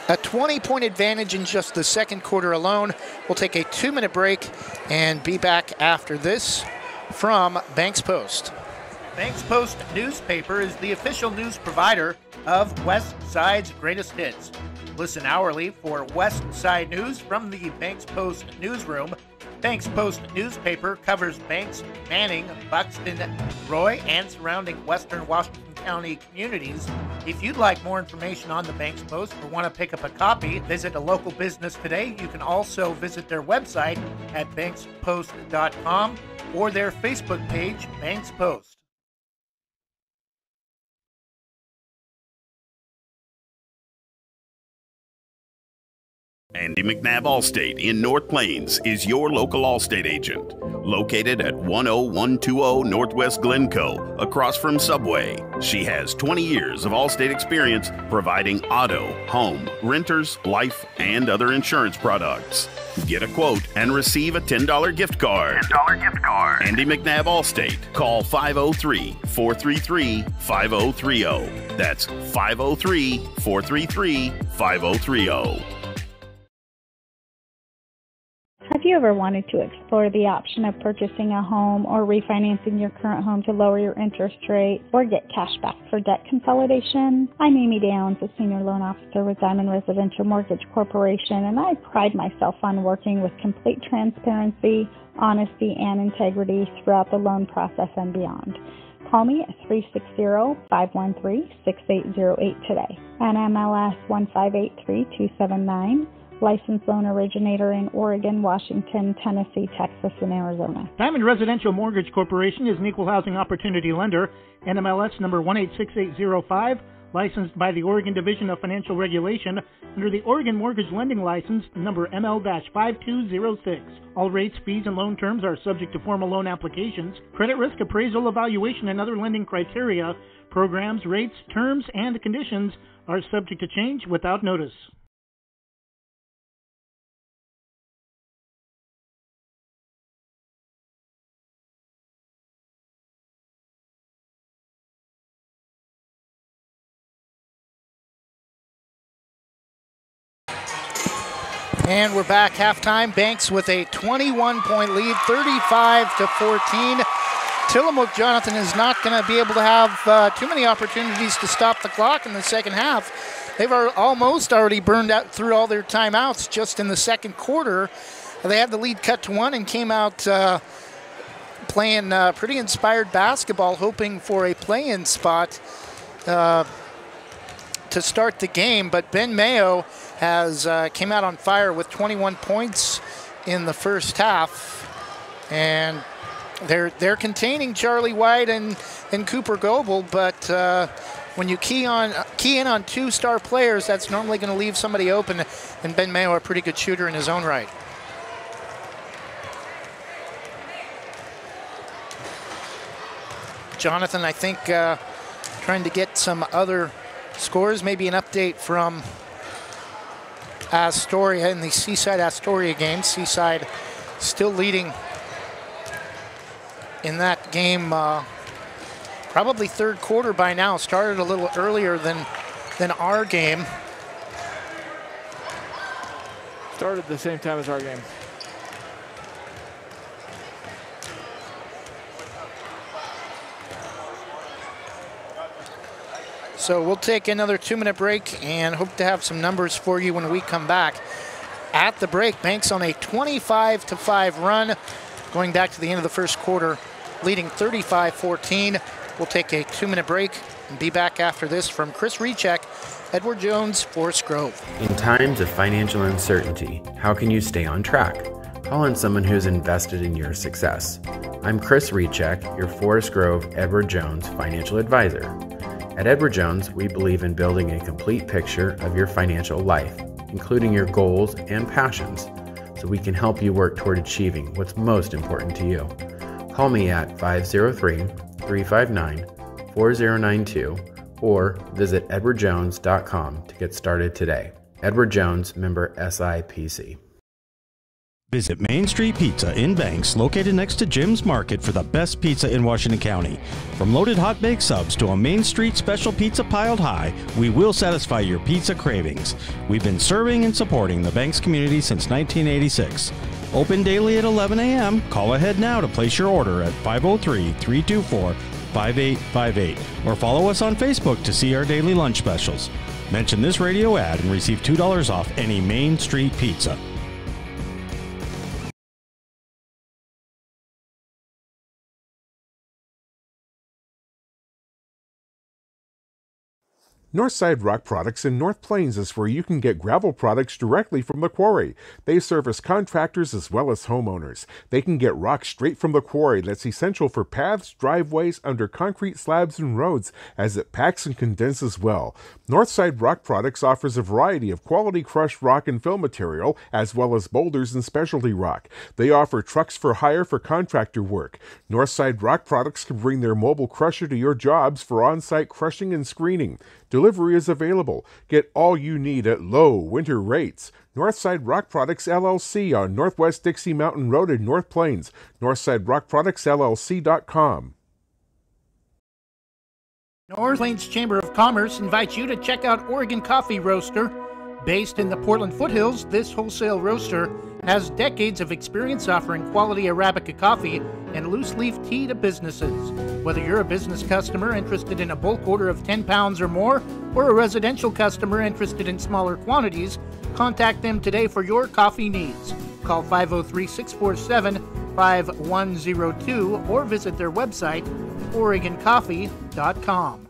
A 20-point advantage in just the second quarter alone. We'll take a 2-minute break and be back after this from Banks Post. Banks Post newspaper is the official news provider of West Side's greatest hits. Listen hourly for West Side news from the Banks Post newsroom. Banks Post newspaper covers Banks, Manning, Buxton, Roy, and surrounding western Washington County communities. If you'd like more information on the Banks Post or want to pick up a copy, visit a local business today. You can also visit their website at bankspost.com or their Facebook page, Banks Post. Andy McNabb Allstate in North Plains is your local Allstate agent. Located at 10120 Northwest Glencoe, across from Subway. She has 20 years of Allstate experience providing auto, home, renters, life, and other insurance products. Get a quote and receive a $10 gift card. Andy McNabb Allstate. Call 503-433-5030. That's 503-433-5030. Have you ever wanted to explore the option of purchasing a home or refinancing your current home to lower your interest rate or get cash back for debt consolidation? I'm Amy Downs, a Senior Loan Officer with Diamond Residential Mortgage Corporation, and I pride myself on working with complete transparency, honesty, and integrity throughout the loan process and beyond. Call me at 360-513-6808 today. NMLS 1583279. Licensed loan originator in Oregon, Washington, Tennessee, Texas, and Arizona. Diamond Residential Mortgage Corporation is an equal housing opportunity lender. NMLS number 186805. Licensed by the Oregon Division of Financial Regulation under the Oregon Mortgage Lending License number ML-5206. All rates, fees, and loan terms are subject to formal loan applications, credit risk appraisal evaluation, and other lending criteria. Programs, rates, terms, and conditions are subject to change without notice. And we're back halftime. Banks with a 21-point lead, 35-14. Tillamook Jonathan is not going to be able to have too many opportunities to stop the clock in the second half. They've almost already burned out through all their timeouts just in the second quarter. They had the lead cut to 1 and came out playing pretty inspired basketball, hoping for a play-in spot to start the game. But Ben Mayo has came out on fire with 21 points in the first half, and they're containing Charlie White and Cooper Goebel, but when you key in on two star players, that's normally going to leave somebody open, and Ben Mayo, a pretty good shooter in his own right. Jonathan, I think, trying to get some other scores, maybe an update from Astoria in the Seaside-Astoria game. Seaside still leading in that game, probably third quarter by now. Started a little earlier than our game. Started at the same time as our game. So we'll take another 2-minute break and hope to have some numbers for you when we come back. At the break, Banks on a 25-5 run, going back to the end of the first quarter, leading 35-14. We'll take a 2-minute break and be back after this from Chris Recheck, Edward Jones, Forest Grove. In times of financial uncertainty, how can you stay on track? Call on someone who's invested in your success. I'm Chris Recheck, your Forest Grove Edward Jones financial advisor. At Edward Jones, we believe in building a complete picture of your financial life, including your goals and passions, so we can help you work toward achieving what's most important to you. Call me at 503-359-4092 or visit edwardjones.com to get started today. Edward Jones, member SIPC. Visit Main Street Pizza in Banks, located next to Jim's Market, for the best pizza in Washington County. From loaded hot baked subs to a Main Street special pizza piled high, we will satisfy your pizza cravings. We've been serving and supporting the Banks community since 1986. Open daily at 11 a.m. Call ahead now to place your order at 503-324-5858 or follow us on Facebook to see our daily lunch specials. Mention this radio ad and receive $2 off any Main Street pizza. Northside Rock Products in North Plains is where you can get gravel products directly from the quarry. They service contractors as well as homeowners. They can get rock straight from the quarry that's essential for paths, driveways, under concrete slabs and roads, as it packs and condenses well. Northside Rock Products offers a variety of quality crushed rock and fill material, as well as boulders and specialty rock. They offer trucks for hire for contractor work. Northside Rock Products can bring their mobile crusher to your jobs for on-site crushing and screening. Delivery is available. Get all you need at low winter rates. Northside Rock Products LLC on Northwest Dixie Mountain Road in North Plains. NorthsideRockProductsLLC.com. North Plains Chamber of Commerce invites you to check out Oregon Coffee Roaster. Based in the Portland foothills, this wholesale roaster has decades of experience offering quality Arabica coffee and loose leaf tea to businesses. Whether you're a business customer interested in a bulk order of 10 pounds or more, or a residential customer interested in smaller quantities, contact them today for your coffee needs. Call 503-647-5102 or visit their website, OregonCoffee.com.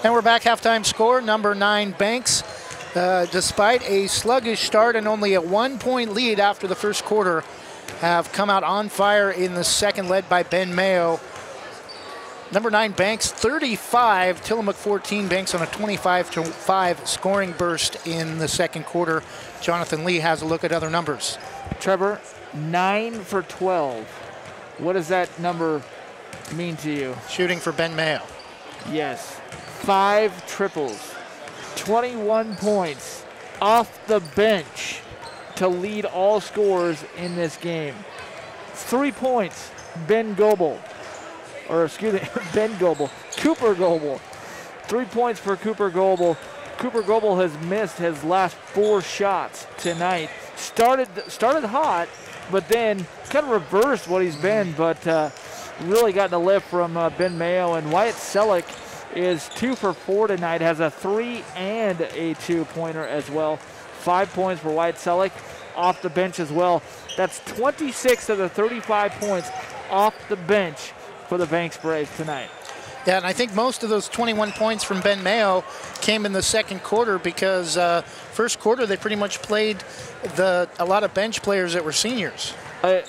And we're back, halftime score, number 9 Banks. Despite a sluggish start and only a 1-point lead after the first quarter, have come out on fire in the second, led by Ben Mayo. Number 9 Banks 35, Tillamook 14. Banks on a 25-5 scoring burst in the second quarter. Jonathan Lee has a look at other numbers. Trevor, 9 for 12. What does that number mean to you? Shooting for Ben Mayo. Yes. 5 triples, 21 points off the bench to lead all scorers in this game. 3 points, Ben Goebel. Cooper Goebel. 3 points for Cooper Goebel. Cooper Goebel has missed his last 4 shots tonight. Started hot, but then kind of reversed what he's been, but really gotten a lift from Ben Mayo. And Wyatt Selleck is 2 for 4 tonight, has a 3 and a 2-pointer as well. 5 points for Wyatt Selleck off the bench as well. That's 26 of the 35 points off the bench for the Banks Braves tonight. Yeah, and I think most of those 21 points from Ben Mayo came in the second quarter because first quarter they pretty much played a lot of bench players that were seniors.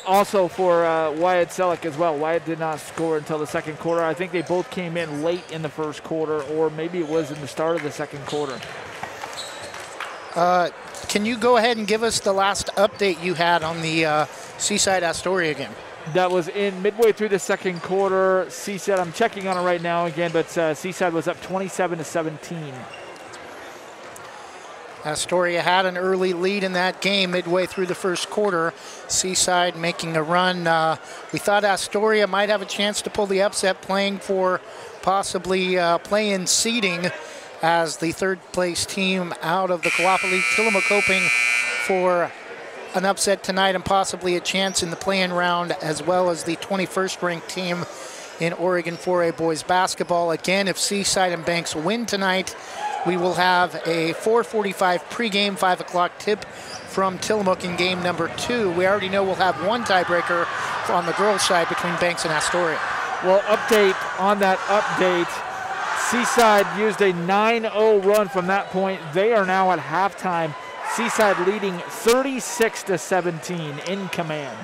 Also for Wyatt Selleck as well. Wyatt did not score until the second quarter. I think they both came in late in the first quarter, or maybe it was in the start of the second quarter. Can you go ahead and give us the last update you had on the Seaside Astoria game? That was in midway through the second quarter. Seaside, I'm checking on it right now again, but Seaside was up 27-17. Astoria had an early lead in that game midway through the first quarter. Seaside making a run. We thought Astoria might have a chance to pull the upset, playing for possibly play-in seeding as the third-place team out of the Coapa League. Tillamook hoping for an upset tonight and possibly a chance in the play-in round, as well as the 21st ranked team in Oregon 4A boys basketball. Again, if Seaside and Banks win tonight, we will have a 4:45 pregame, 5 o'clock tip from Tillamook in game number 2. We already know we'll have one tiebreaker on the girls' side between Banks and Astoria. Well, update on that update. Seaside used a 9-0 run from that point. They are now at halftime. Seaside leading 36-17 in command.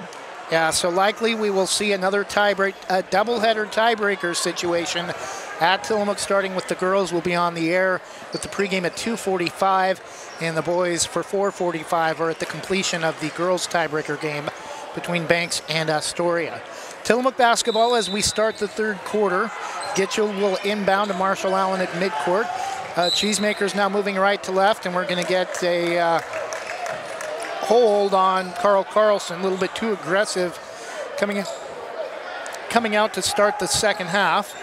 Yeah, so likely we will see another doubleheader tiebreaker situation at Tillamook, starting with the girls. Will be on the air with the pregame at 2:45, and the boys for 4:45 are at the completion of the girls' tiebreaker game between Banks and Astoria. Tillamook basketball as we start the third quarter. Gitchell will inbound to Marshall Allen at midcourt. Cheesemakers now moving right to left, and we're going to get a hold on Carl Carlson, a little bit too aggressive coming out to start the second half.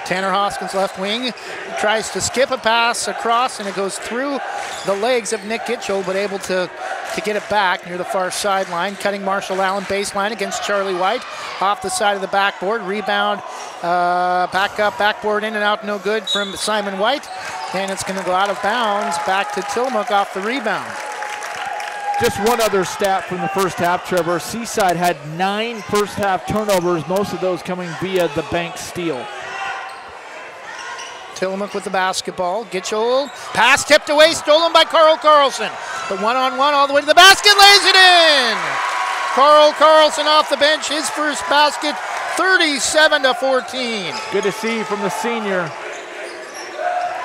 Tanner Hoskins left wing tries to skip a pass across, and it goes through the legs of Nick Gitchell, but able to get it back near the far sideline. Cutting Marshall Allen baseline against Charlie White off the side of the backboard. Rebound, back up, backboard in and out, no good from Simon White. And it's going to go out of bounds back to Tillamook off the rebound. Just one other stat from the first half, Trevor. Seaside had 9 first half turnovers, most of those coming via the Banks steal. Tillamook with the basketball. Gitchell, pass tipped away, stolen by Carl Carlson. The one-on-one all the way to the basket, lays it in! Carl Carlson off the bench, his first basket, 37-14. Good to see from the senior.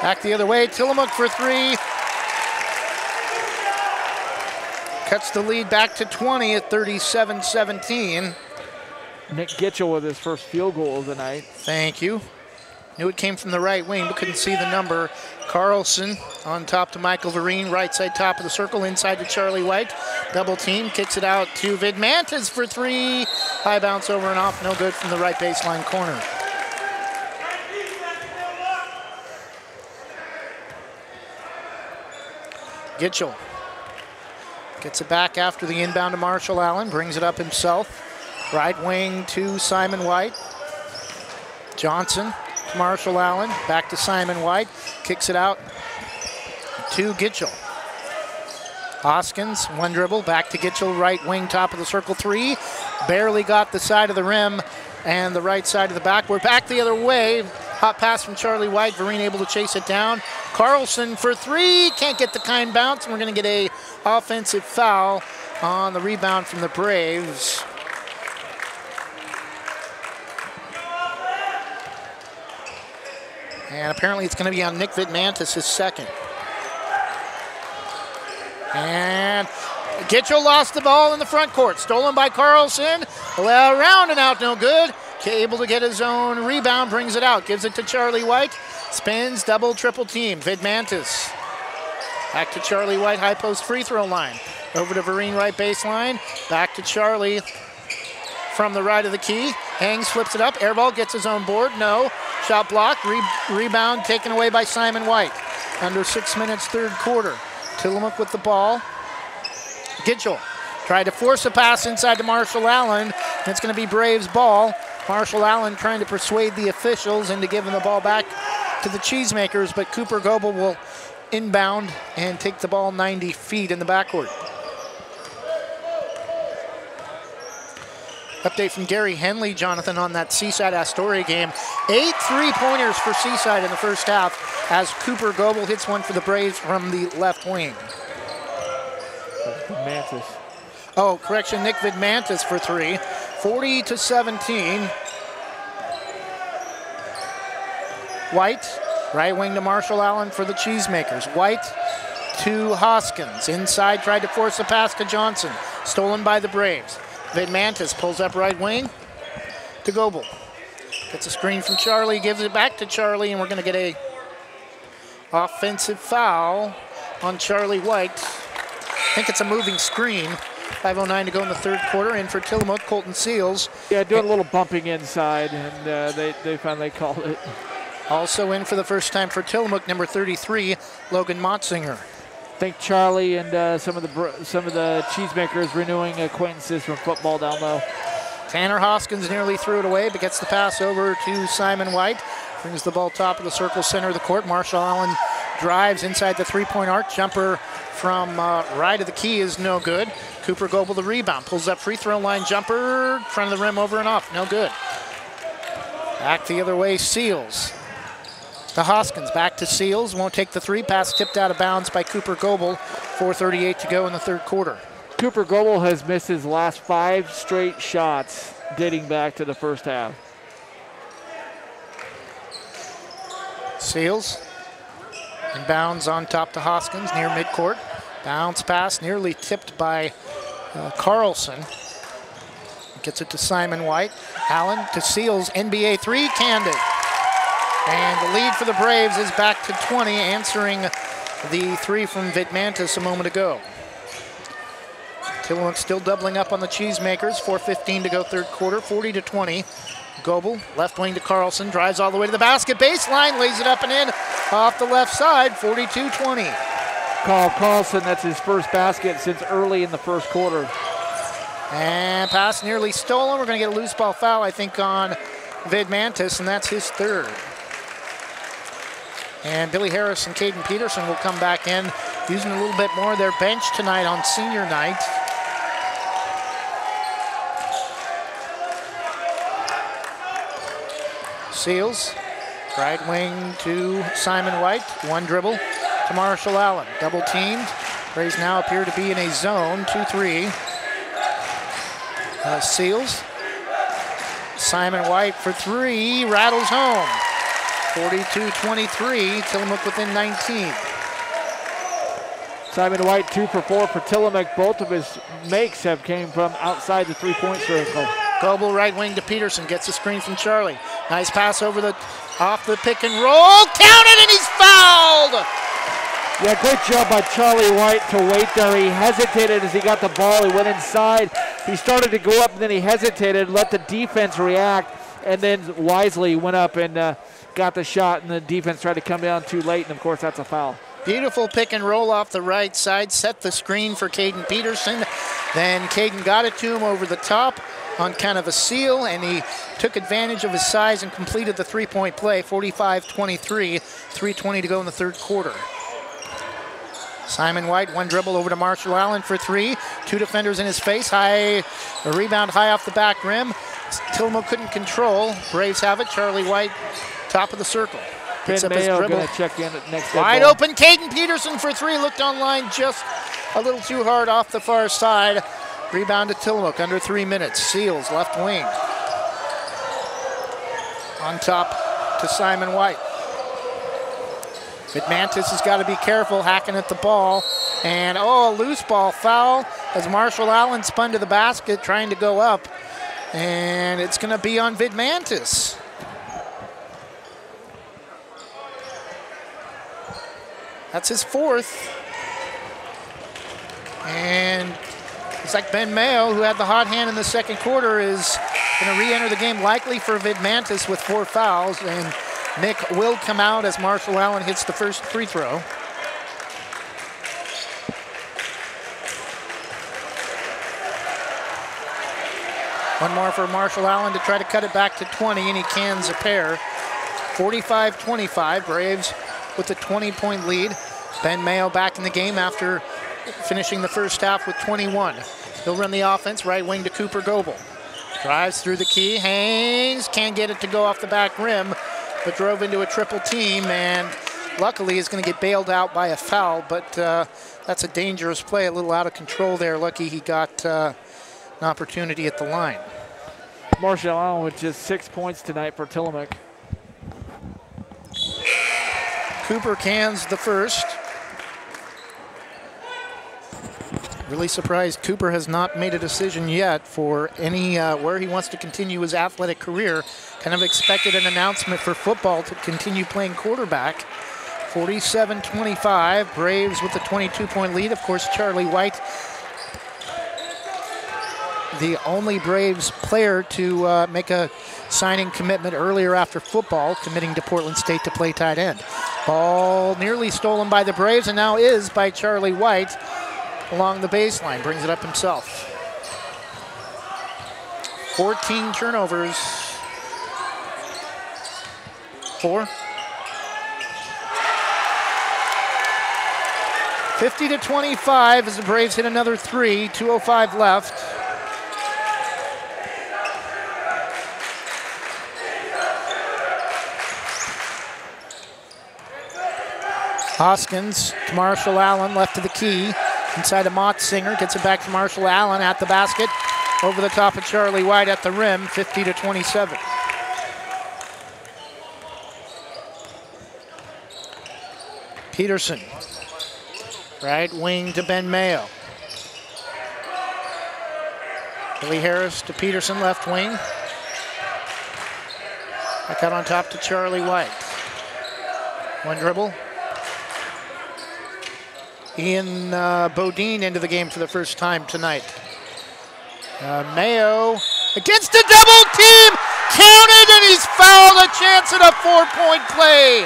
Back the other way, Tillamook for 3. Cuts the lead back to 20 at 37-17. Nick Gitchell with his first field goal of the night. Thank you. Knew it came from the right wing, but couldn't see the number. Carlson on top to Michael Vereen, right side top of the circle, inside to Charlie White. Double team, kicks it out to Vidmantas for 3. High bounce over and off, no good from the right baseline corner. Gitchell gets it back after the inbound to Marshall Allen, brings it up himself. Right wing to Simon White. Johnson to Marshall Allen, back to Simon White, kicks it out to Gitchell. Hoskins, one dribble, back to Gitchell, right wing, top of the circle, 3. Barely got the side of the rim and the right side of the backboard. Back the other way, Hot pass from Charlie White. Vereen able to chase it down. Carlson for three. Can't get the kind bounce. And we're going to get a offensive foul on the rebound from the Braves. And apparently it's going to be on Nick Vidmantis, his second. And Gitchell lost the ball in the front court. Stolen by Carlson. Around and out, no good. Able to get his own rebound, brings it out. Gives it to Charlie White. Spins, double, triple team. Vidmantis. Back to Charlie White, high post free throw line. Over to Vereen, right baseline. Back to Charlie from the right of the key. Hangs, flips it up. Air ball, gets his own board. No. Shot blocked. Rebound taken away by Simon White. Under 6 minutes, third quarter. Tillamook with the ball. Gitchell tried to force a pass inside to Marshall Allen. It's going to be Braves ball. Marshall Allen trying to persuade the officials into giving the ball back to the Cheesemakers, but Cooper Goebel will inbound and take the ball 90 feet in the backcourt. Update from Gary Henley, Jonathan, on that Seaside-Astoria game. 8 3-pointers for Seaside in the first half as Cooper Goebel hits one for the Braves from the left wing. Vidmantis. Oh, correction, Nick Vidmantis for three. 40-17. White, right wing to Marshall Allen for the Cheesemakers. White to Hoskins. Inside, tried to force a pass to Johnson. Stolen by the Braves. Vidmantis pulls up right wing to Goebel. Gets a screen from Charlie, gives it back to Charlie, and we're going to get a offensive foul on Charlie White. I think it's a moving screen. 5:09 to go in the third quarter. In for Tillamook, Colton Seals. Yeah, doing a little bumping inside, and they finally called it. Also in for the first time for Tillamook, number 33, Logan Motzinger. I think Charlie and some of the Cheesemakers renewing acquaintances from football down low. Tanner Hoskins nearly threw it away, but gets the pass over to Simon White. Brings the ball top of the circle, center of the court. Marshall Allen drives inside the three-point arc. Jumper from right of the key is no good. Cooper Goebel the rebound. Pulls up free throw line jumper. Front of the rim over and off. No good. Back the other way, Seals. To Hoskins, back to Seals. Won't take the three. Pass tipped out of bounds by Cooper Goebel. 4:38 to go in the third quarter. Cooper Goebel has missed his last 5 straight shots dating back to the first half. Seals. Inbounds on top to Hoskins near midcourt. Bounce pass nearly tipped by Carlson. Gets it to Simon White. Allen to Seals. NBA three, candid. And the lead for the Braves is back to 20, answering the three from Vidmantis a moment ago. Tillamook still doubling up on the Cheesemakers. 4:15 to go third quarter, 40-20. Goebel, left wing to Carlson, drives all the way to the basket, baseline, lays it up and in off the left side, 42-20. Carlson, that's his first basket since early in the first quarter. And pass nearly stolen. We're going to get a loose ball foul, I think, on Vidmantis, and that's his third. And Billy Harris and Caden Peterson will come back in, using a little bit more of their bench tonight on senior night. Seals, right wing to Simon White, one dribble to Marshall Allen, double teamed. Braves now appear to be in a zone, 2-3. Seals, Simon White for three, rattles home. 42-23, Tillamook within 19. Simon White 2 for 4 for Tillamook. Both of his makes have came from outside the three-point circle. Goebel right wing to Peterson, gets a screen from Charlie. Nice pass over off the pick and roll, counted and he's fouled! Yeah, great job by Charlie White to wait there. He hesitated as he got the ball. He went inside. He started to go up and then he hesitated, let the defense react, and then wisely went up and got the shot, and the defense tried to come down too late, and of course that's a foul. Beautiful pick and roll off the right side, set the screen for Caden Peterson. Then Caden got it to him over the top on kind of a seal, and he took advantage of his size and completed the three-point play, 45-23, 3:20 to go in the third quarter. Simon White, one dribble over to Marshall Allen for three. Two defenders in his face, a rebound high off the back rim. Tillamook couldn't control. Braves have it. Charlie White top of the circle. Ben Picks up his Mayo dribble. going to check in at next. Wide open, Caden Peterson for three. Looked online just a little too hard off the far side. Rebound to Tillamook, under 3 minutes. Seals, left wing. On top to Simon White. Vidmantis has got to be careful, hacking at the ball. And, a loose ball foul as Marshall Allen spun to the basket, trying to go up. And it's going to be on Vidmantis. That's his fourth. And it's like Ben Mayo, who had the hot hand in the second quarter, is going to re-enter the game, likely for Vidmantis with 4 fouls. And Mick will come out as Marshall Allen hits the first free throw. One more for Marshall Allen to try to cut it back to 20, and he cans a pair. 45-25, Braves with a 20-point lead. Ben Mayo back in the game after finishing the first half with 21. He'll run the offense, right wing to Cooper Goebel. Drives through the key, hangs, can't get it to go off the back rim, but drove into a triple team, and luckily is going to get bailed out by a foul, but that's a dangerous play, a little out of control there. Lucky he got an opportunity at the line. Marshall Allen with just 6 points tonight for Tillamook. Cooper cans the first. Really surprised Cooper has not made a decision yet for any where he wants to continue his athletic career. Kind of expected an announcement for football to continue playing quarterback. 47-25, Braves with a 22-point lead. Of course, Charlie White, the only Braves player to make a signing commitment earlier after football, committing to Portland State to play tight end. Ball nearly stolen by the Braves, and now is by Charlie White along the baseline. Brings it up himself. 14 turnovers. 4. 50-25 as the Braves hit another three. 2:05 left. Hoskins to Marshall Allen, left to the key. Inside to Mottsinger, gets it back to Marshall Allen at the basket. Over the top of Charlie White at the rim, 50-27. Peterson, right wing to Ben Mayo. Billy Harris to Peterson, left wing. Back out on top to Charlie White. One dribble. Ian Bodine into the game for the first time tonight. Mayo against a double team, counted, and he's fouled. A chance at a 4-point play.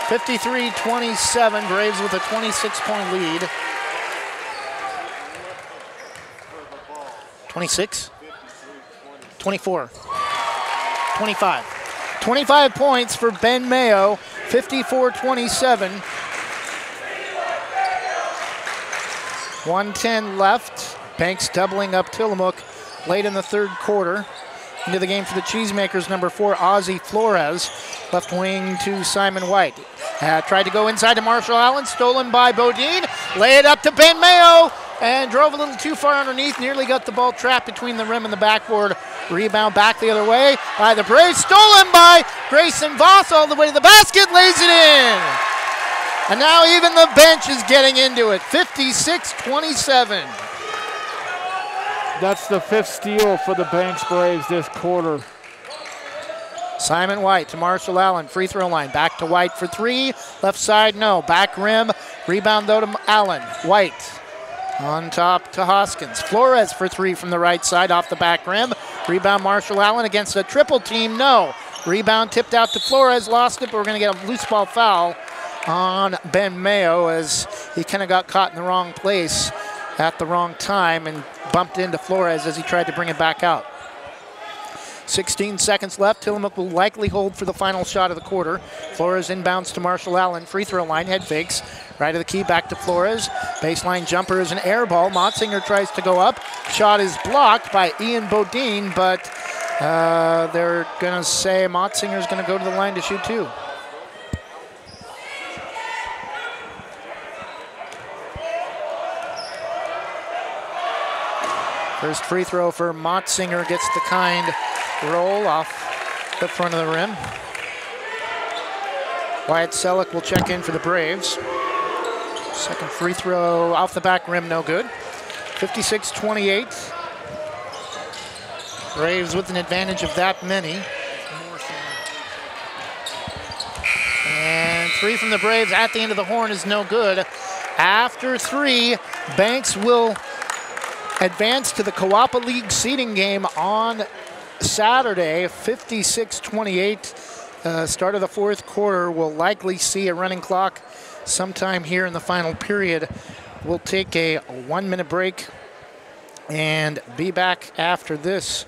(53-27), Braves with a 26-point lead. 26? 24. 25. 25 points for Ben Mayo, 54-27. 1:10 left. Banks doubling up Tillamook late in the third quarter. Into the game for the Cheesemakers, number 4, Ozzie Flores. Left wing to Simon White. Tried to go inside to Marshall Allen, stolen by Bodine. Lay it up to Ben Mayo, and drove a little too far underneath. Nearly got the ball trapped between the rim and the backboard. Rebound back the other way by the Braves. Stolen by Grayson Voss all the way to the basket. Lays it in. And now even the bench is getting into it. 56-27. That's the 5th steal for the Banks Braves this quarter. Simon White to Marshall Allen, free throw line. Back to White for 3. Left side, no. Back rim. Rebound though to Allen. White on top to Hoskins. Flores for 3 from the right side off the back rim. Rebound Marshall Allen against a triple team, no. Rebound tipped out to Flores, lost it, but we're going to get a loose ball foul on Ben Mayo as he kind of got caught in the wrong place at the wrong time and bumped into Flores as he tried to bring it back out. 16 seconds left. Tillamook will likely hold for the final shot of the quarter. Flores inbounds to Marshall Allen. Free throw line, head fakes. Right of the key, back to Flores. Baseline jumper is an air ball. Motzinger tries to go up. Shot is blocked by Ian Bodine, but they're going to say Motzinger's going to go to the line to shoot two. First free throw for Motzinger gets the kind roll off the front of the rim. Wyatt Selleck will check in for the Braves. Second free throw off the back rim, no good. 56-28. Braves with an advantage of that many. And three from the Braves at the end of the horn is no good. After three, Banks will advance to the Kawapa League seeding game on Saturday, 56-28. Start of the fourth quarter. We'll likely see a running clock sometime here in the final period. We'll take a 1-minute break and be back after this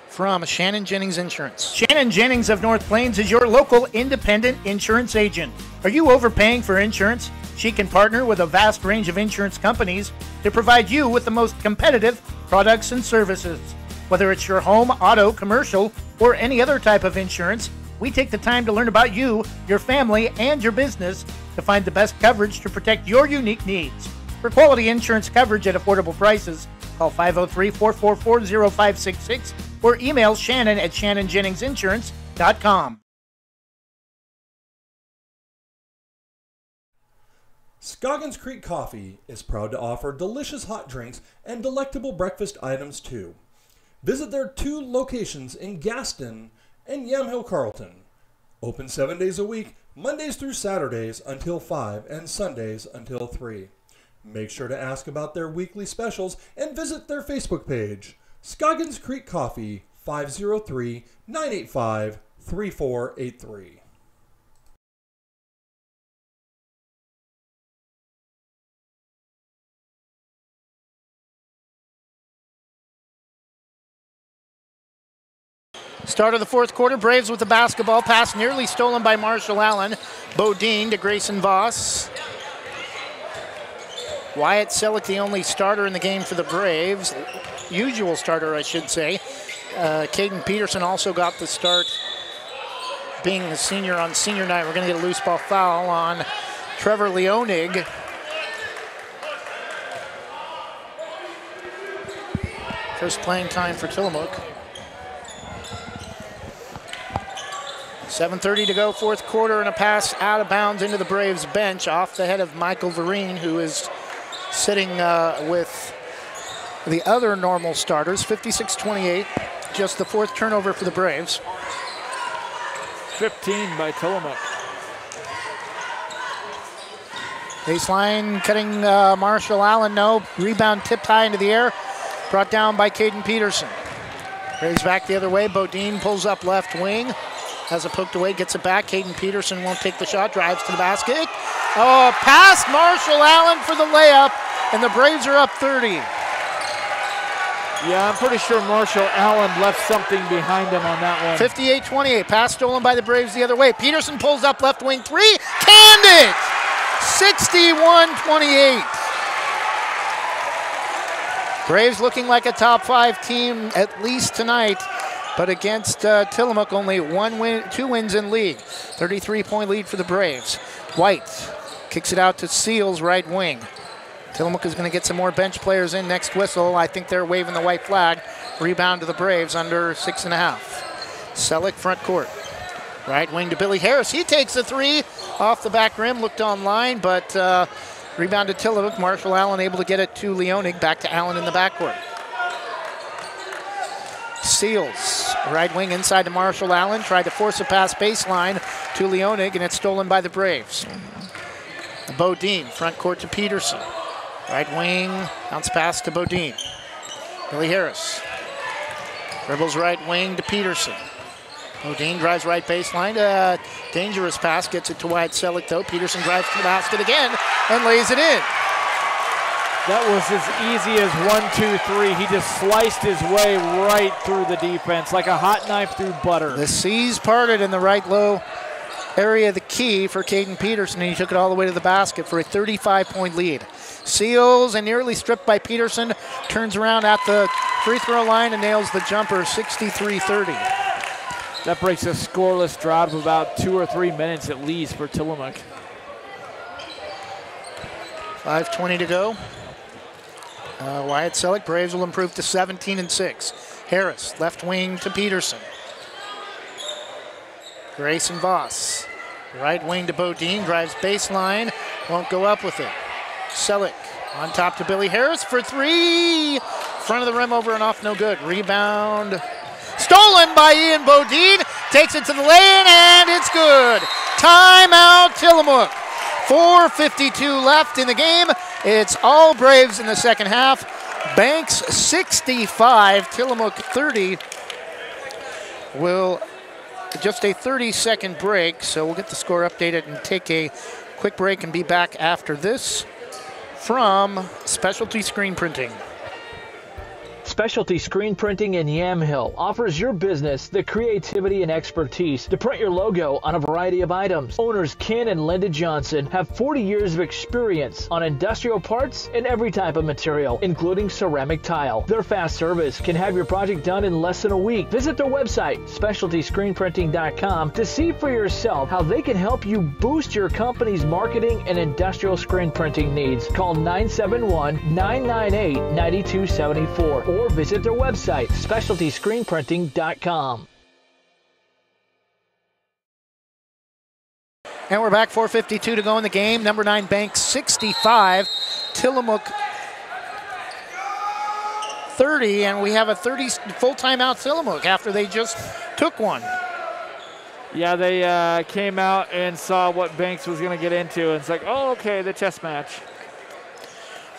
from Shannon Jennings Insurance. Shannon Jennings of North Plains is your local independent insurance agent. Are you overpaying for insurance? She can partner with a vast range of insurance companies to provide you with the most competitive products and services. Whether it's your home, auto, commercial, or any other type of insurance, we take the time to learn about you, your family, and your business to find the best coverage to protect your unique needs. For quality insurance coverage at affordable prices, call 503-444-0566 or email Shannon at shannonjenningsinsurance.com. Scoggins Creek Coffee is proud to offer delicious hot drinks and delectable breakfast items too. Visit their 2 locations in Gaston and Yamhill Carlton. Open 7 days a week, Mondays through Saturdays until 5 and Sundays until 3. Make sure to ask about their weekly specials and visit their Facebook page. Scoggins Creek Coffee, 503-985-3483. Start of the fourth quarter, Braves with the basketball. Pass nearly stolen by Marshall Allen. Bodine to Grayson Voss. Wyatt Selleck, the only starter in the game for the Braves. Usual starter, I should say. Caden Peterson also got the start, being the senior on senior night. We're going to get a loose ball foul on Trevor Leonig. First playing time for Tillamook. 7:30 to go, fourth quarter, and a pass out of bounds into the Braves bench off the head of Michael Vereen, who is sitting with the other normal starters. 56-28, just the fourth turnover for the Braves. 15 by Tillamook. Baseline cutting Marshall Allen, no. Rebound tipped high into the air, brought down by Caden Peterson. Braves back the other way, Bodine pulls up left wing. Has it poked away, gets it back. Caden Peterson won't take the shot, drives to the basket. Oh, past Marshall Allen for the layup, and the Braves are up 30. Yeah, I'm pretty sure Marshall Allen left something behind him on that one. 58-28, pass stolen by the Braves the other way. Peterson pulls up left wing three, canned it! 61-28. Braves looking like a top 5 team at least tonight. But against Tillamook, only 2 wins in league. 33-point lead for the Braves. White kicks it out to Seals, right wing. Tillamook is going to get some more bench players in next whistle. I think they're waving the white flag. Rebound to the Braves under 6.5. Selleck front court. Right wing to Billy Harris. He takes a 3 off the back rim. Looked online, but rebound to Tillamook. Marshall Allen able to get it to Leonig. Back to Allen in the backcourt. Seals, right wing inside to Marshall Allen. Tried to force a pass baseline to Leonig, and it's stolen by the Braves. Bodine, front court to Peterson. Right wing, bounce pass to Bodine. Billy Harris. Dribbles right wing to Peterson. Bodine drives right baseline. Dangerous pass, gets it to Wyatt Selleck though. Peterson drives to the basket again and lays it in. That was as easy as 1, 2, 3. He just sliced his way right through the defense like a hot knife through butter. The C's parted in the right low area of the key for Caden Peterson, and he took it all the way to the basket for a 35-point lead. Seals and nearly stripped by Peterson, turns around at the free throw line and nails the jumper, 63-30. That breaks a scoreless drought of about 2 or 3 minutes at least for Tillamook. 5:20 to go. Wyatt Selleck, Braves will improve to 17-6. Harris, left wing to Peterson. Grayson Voss, right wing to Bodine, drives baseline, won't go up with it. Selleck on top to Billy Harris for three. Front of the rim, over and off, no good. Rebound stolen by Ian Bodine. Takes it to the lane, and it's good. Timeout, Tillamook. 4:52 left in the game. It's all Braves in the second half. Banks 65, Tillamook 30. Will just a 30-second break, so we'll get the score updated and take a quick break and be back after this from Specialty Screen Printing. Specialty Screen Printing in Yamhill offers your business the creativity and expertise to print your logo on a variety of items. Owners Ken and Linda Johnson have 40 years of experience on industrial parts and every type of material, including ceramic tile. Their fast service can have your project done in less than a week. Visit their website, specialtyscreenprinting.com, to see for yourself how they can help you boost your company's marketing and industrial screen printing needs. Call 971-998-9274 or visit their website, specialtyscreenprinting.com. And we're back, 4:52 to go in the game. Number 9 Banks 65, Tillamook 30, and we have a 30 full timeout Tillamook after they just took one. Yeah, they came out and saw what Banks was going to get into, and it's like, oh, okay, the chess match.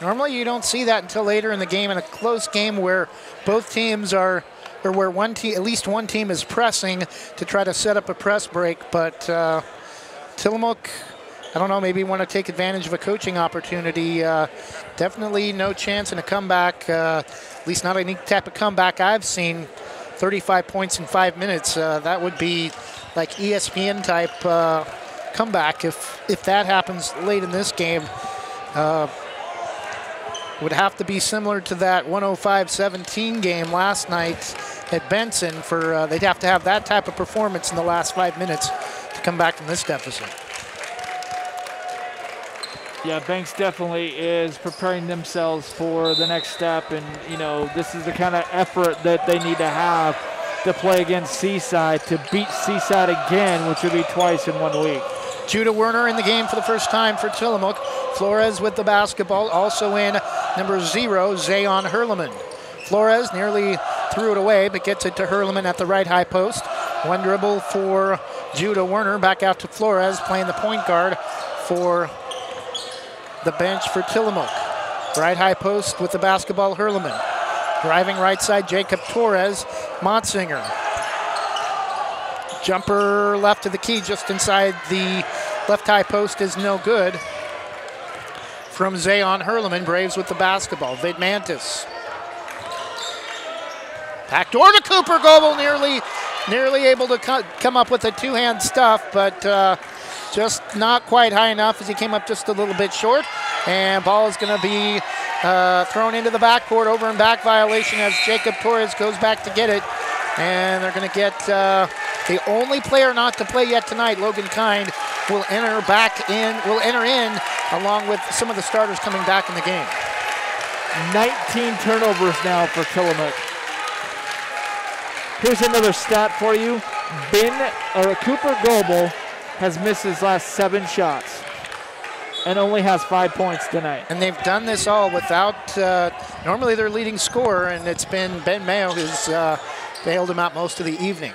Normally you don't see that until later in the game, in a close game where both teams are, or where one team, at least one team is pressing to try to set up a press break. But Tillamook, I don't know, maybe want to take advantage of a coaching opportunity. Definitely no chance in a comeback, at least not any type of comeback I've seen. 35 points in 5 minutes, that would be like ESPN type comeback if that happens late in this game. Would have to be similar to that 105-17 game last night at Benson for they'd have to have that type of performance in the last 5 minutes to come back from this deficit. Yeah, Banks definitely is preparing themselves for the next step, and you know, this is the kind of effort that they need to have to play against Seaside, to beat Seaside again, which would be twice in 1 week. Judah Werner in the game for the first time for Tillamook. Flores with the basketball, also in number 0, Zayon Herleman. Flores nearly threw it away, but gets it to Herleman at the right high post. One dribble for Judah Werner, back out to Flores, playing the point guard for the bench for Tillamook. Right high post with the basketball, Herleman. Driving right side, Jacob Torres, Motsinger. Jumper left of the key, just inside the left high post, is no good. From Zayon Herleman, Braves with the basketball. Vidmantis. Backdoor to Cooper Goebel, nearly able to come up with a two-hand stuff, but just not quite high enough as he came up just a little bit short. And ball is going to be thrown into the backcourt, over and back violation as Jacob Torres goes back to get it. And they're going to get the only player not to play yet tonight, Logan Kind, will enter in along with some of the starters coming back in the game. 19 turnovers now for Tillamook. Here's another stat for you. Cooper Goebel has missed his last 7 shots and only has 5 points tonight. And they've done this all without, normally their leading scorer, and it's been Ben Mayo who's bailed him out most of the evening.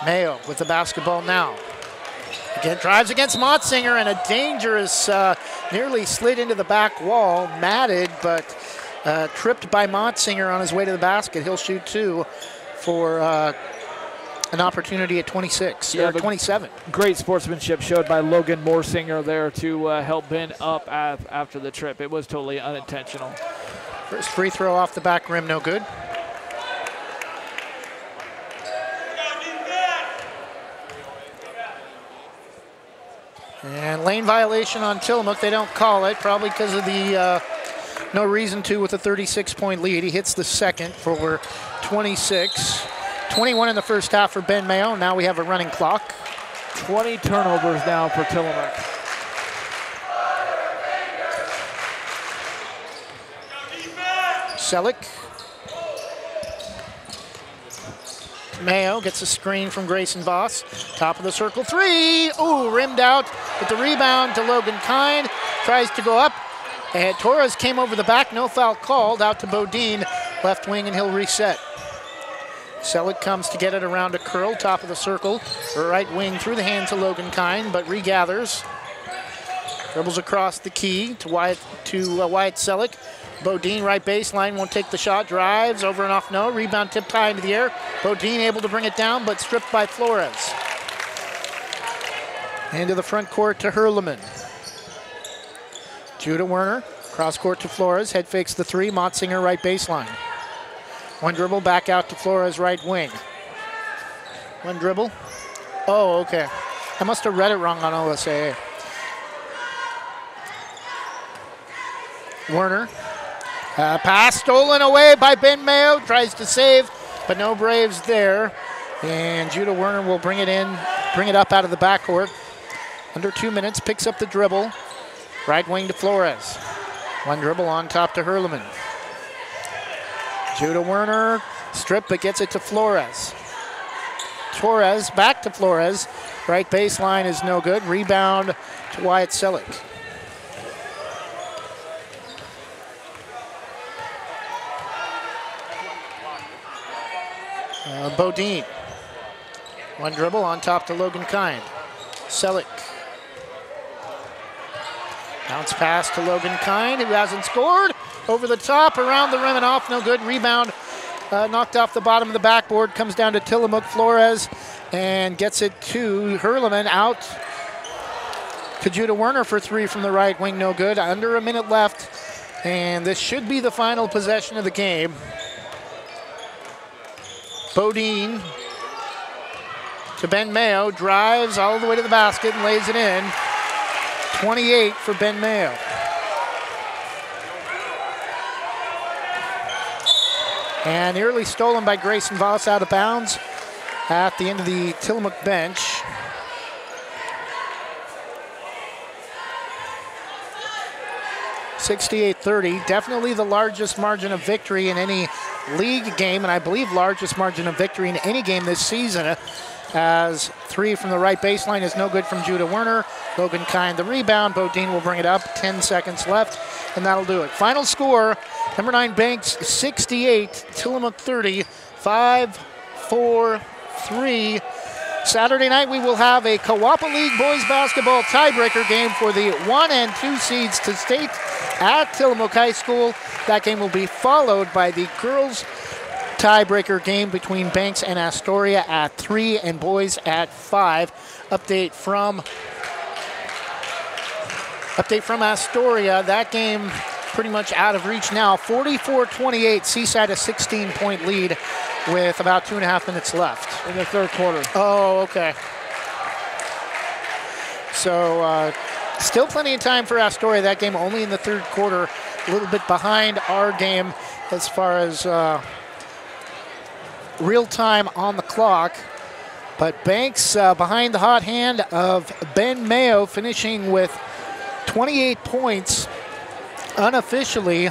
Mayo with the basketball now. Again, drives against Motsinger, and a dangerous, nearly slid into the back wall, matted, but tripped by Motsinger on his way to the basket. He'll shoot 2 for an opportunity at 26, or 27. Great sportsmanship showed by Logan Morsinger there to help Ben up after the trip. It was totally unintentional. First free throw off the back rim, no good. And lane violation on Tillamook. They don't call it, probably because of the no reason to with a 36-point lead. He hits the second for 26. 21 in the first half for Ben Mayo. Now we have a running clock. 20 turnovers now for Tillamook. Selleck. Mayo gets a screen from Grayson Voss. Top of the circle three. Ooh, rimmed out. With the rebound to Logan Kind. Tries to go up. And Torres came over the back. No foul called. Out to Bodine. Left wing, and he'll reset. Selleck comes to get it around a curl. Top of the circle. Right wing through the hands of Logan Kind, but regathers. Dribbles across the key to Wyatt Selleck. Bodine right baseline, won't take the shot, drives over and off, no. Rebound tipped high into the air. Bodine able to bring it down, but stripped by Flores. Into the front court to Hurleman. Judah Werner, cross court to Flores, head fakes the three, Motzinger right baseline. One dribble, back out to Flores right wing. One dribble. Oh, okay. I must have read it wrong on OSAA. Werner. Pass stolen away by Ben Mayo. Tries to save, but no Braves there. And Judah Werner will bring it up out of the backcourt. Under 2 minutes, picks up the dribble. Right wing to Flores. One dribble on top to Hurleman. Judah Werner, strip, but gets it to Flores. Torres, back to Flores. Right baseline is no good. Rebound to Wyatt Selleck. Bodine. One dribble on top to Logan Kind. Selleck. Bounce pass to Logan Kind, who hasn't scored. Over the top, around the rim and off, no good. Rebound knocked off the bottom of the backboard. Comes down to Tillamook. Flores and gets it to Hurleman. Out to Judah Werner for three from the right wing, no good. Under a minute left, and this should be the final possession of the game. Bodine to Ben Mayo, drives all the way to the basket and lays it in. 28 for Ben Mayo. And nearly stolen by Grayson Voss, out of bounds at the end of the Tillamook bench. (68-30), definitely the largest margin of victory in any league game, and I believe largest margin of victory in any game this season, as three from the right baseline is no good from Judah Werner. Logan Kind the rebound. Bodine will bring it up. 10 seconds left, and that'll do it. Final score, number 9 Banks 68, Tillamook 30, 5-4-3. Saturday night we will have a Kawapa League boys basketball tiebreaker game for the 1 and 2 seeds to state at Tillamook High School. That game will be followed by the girls tiebreaker game between Banks and Astoria at 3 and boys at 5. Update from Astoria. That game pretty much out of reach now. 44-28, Seaside a 16-point lead with about 2.5 minutes left. In the third quarter. Oh, okay. So still plenty of time for Astoria. That game only in the third quarter, a little bit behind our game as far as real time on the clock. But Banks behind the hot hand of Ben Mayo, finishing with 28 points unofficially,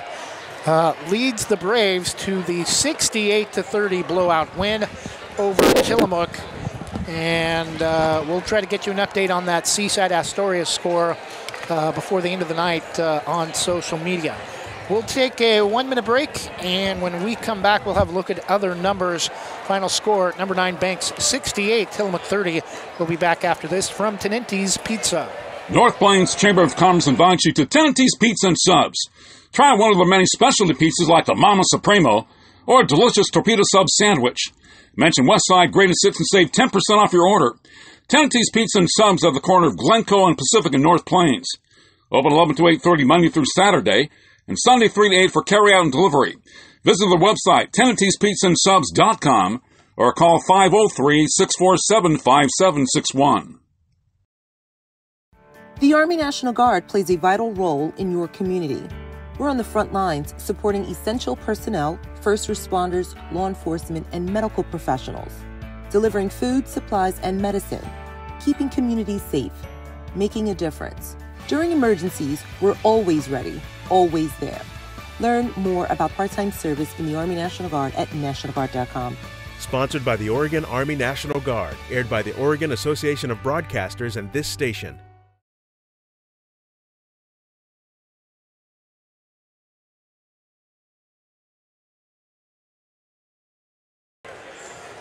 leads the Braves to the 68-30 blowout win over Tillamook. And we'll try to get you an update on that Seaside Astoria score before the end of the night on social media. We'll take a 1-minute break, and when we come back, we'll have a look at other numbers. Final score, number 9 Banks 68, Tillamook 30. We'll be back after this from Tenente's Pizza. North Plains Chamber of Commerce invites you to Tenente's Pizza and Subs. Try one of the many specialty pizzas like the Mama Supremo or a delicious torpedo sub sandwich. Mention Westside Greatest Hits and save 10% off your order. Tenente's Pizza and Subs at the corner of Glencoe and Pacific in North Plains. Open 11 to 8:30 Monday through Saturday and Sunday 3 to 8 for carryout and delivery. Visit the website, TennantesPizzaAndSubs.com, or call 503-647-5761. The Army National Guard plays a vital role in your community. We're on the front lines supporting essential personnel, first responders, law enforcement, and medical professionals, delivering food, supplies, and medicine, keeping communities safe, making a difference. During emergencies, we're always ready, always there. Learn more about part-time service in the Army National Guard at NationalGuard.com. Sponsored by the Oregon Army National Guard, aired by the Oregon Association of Broadcasters and this station.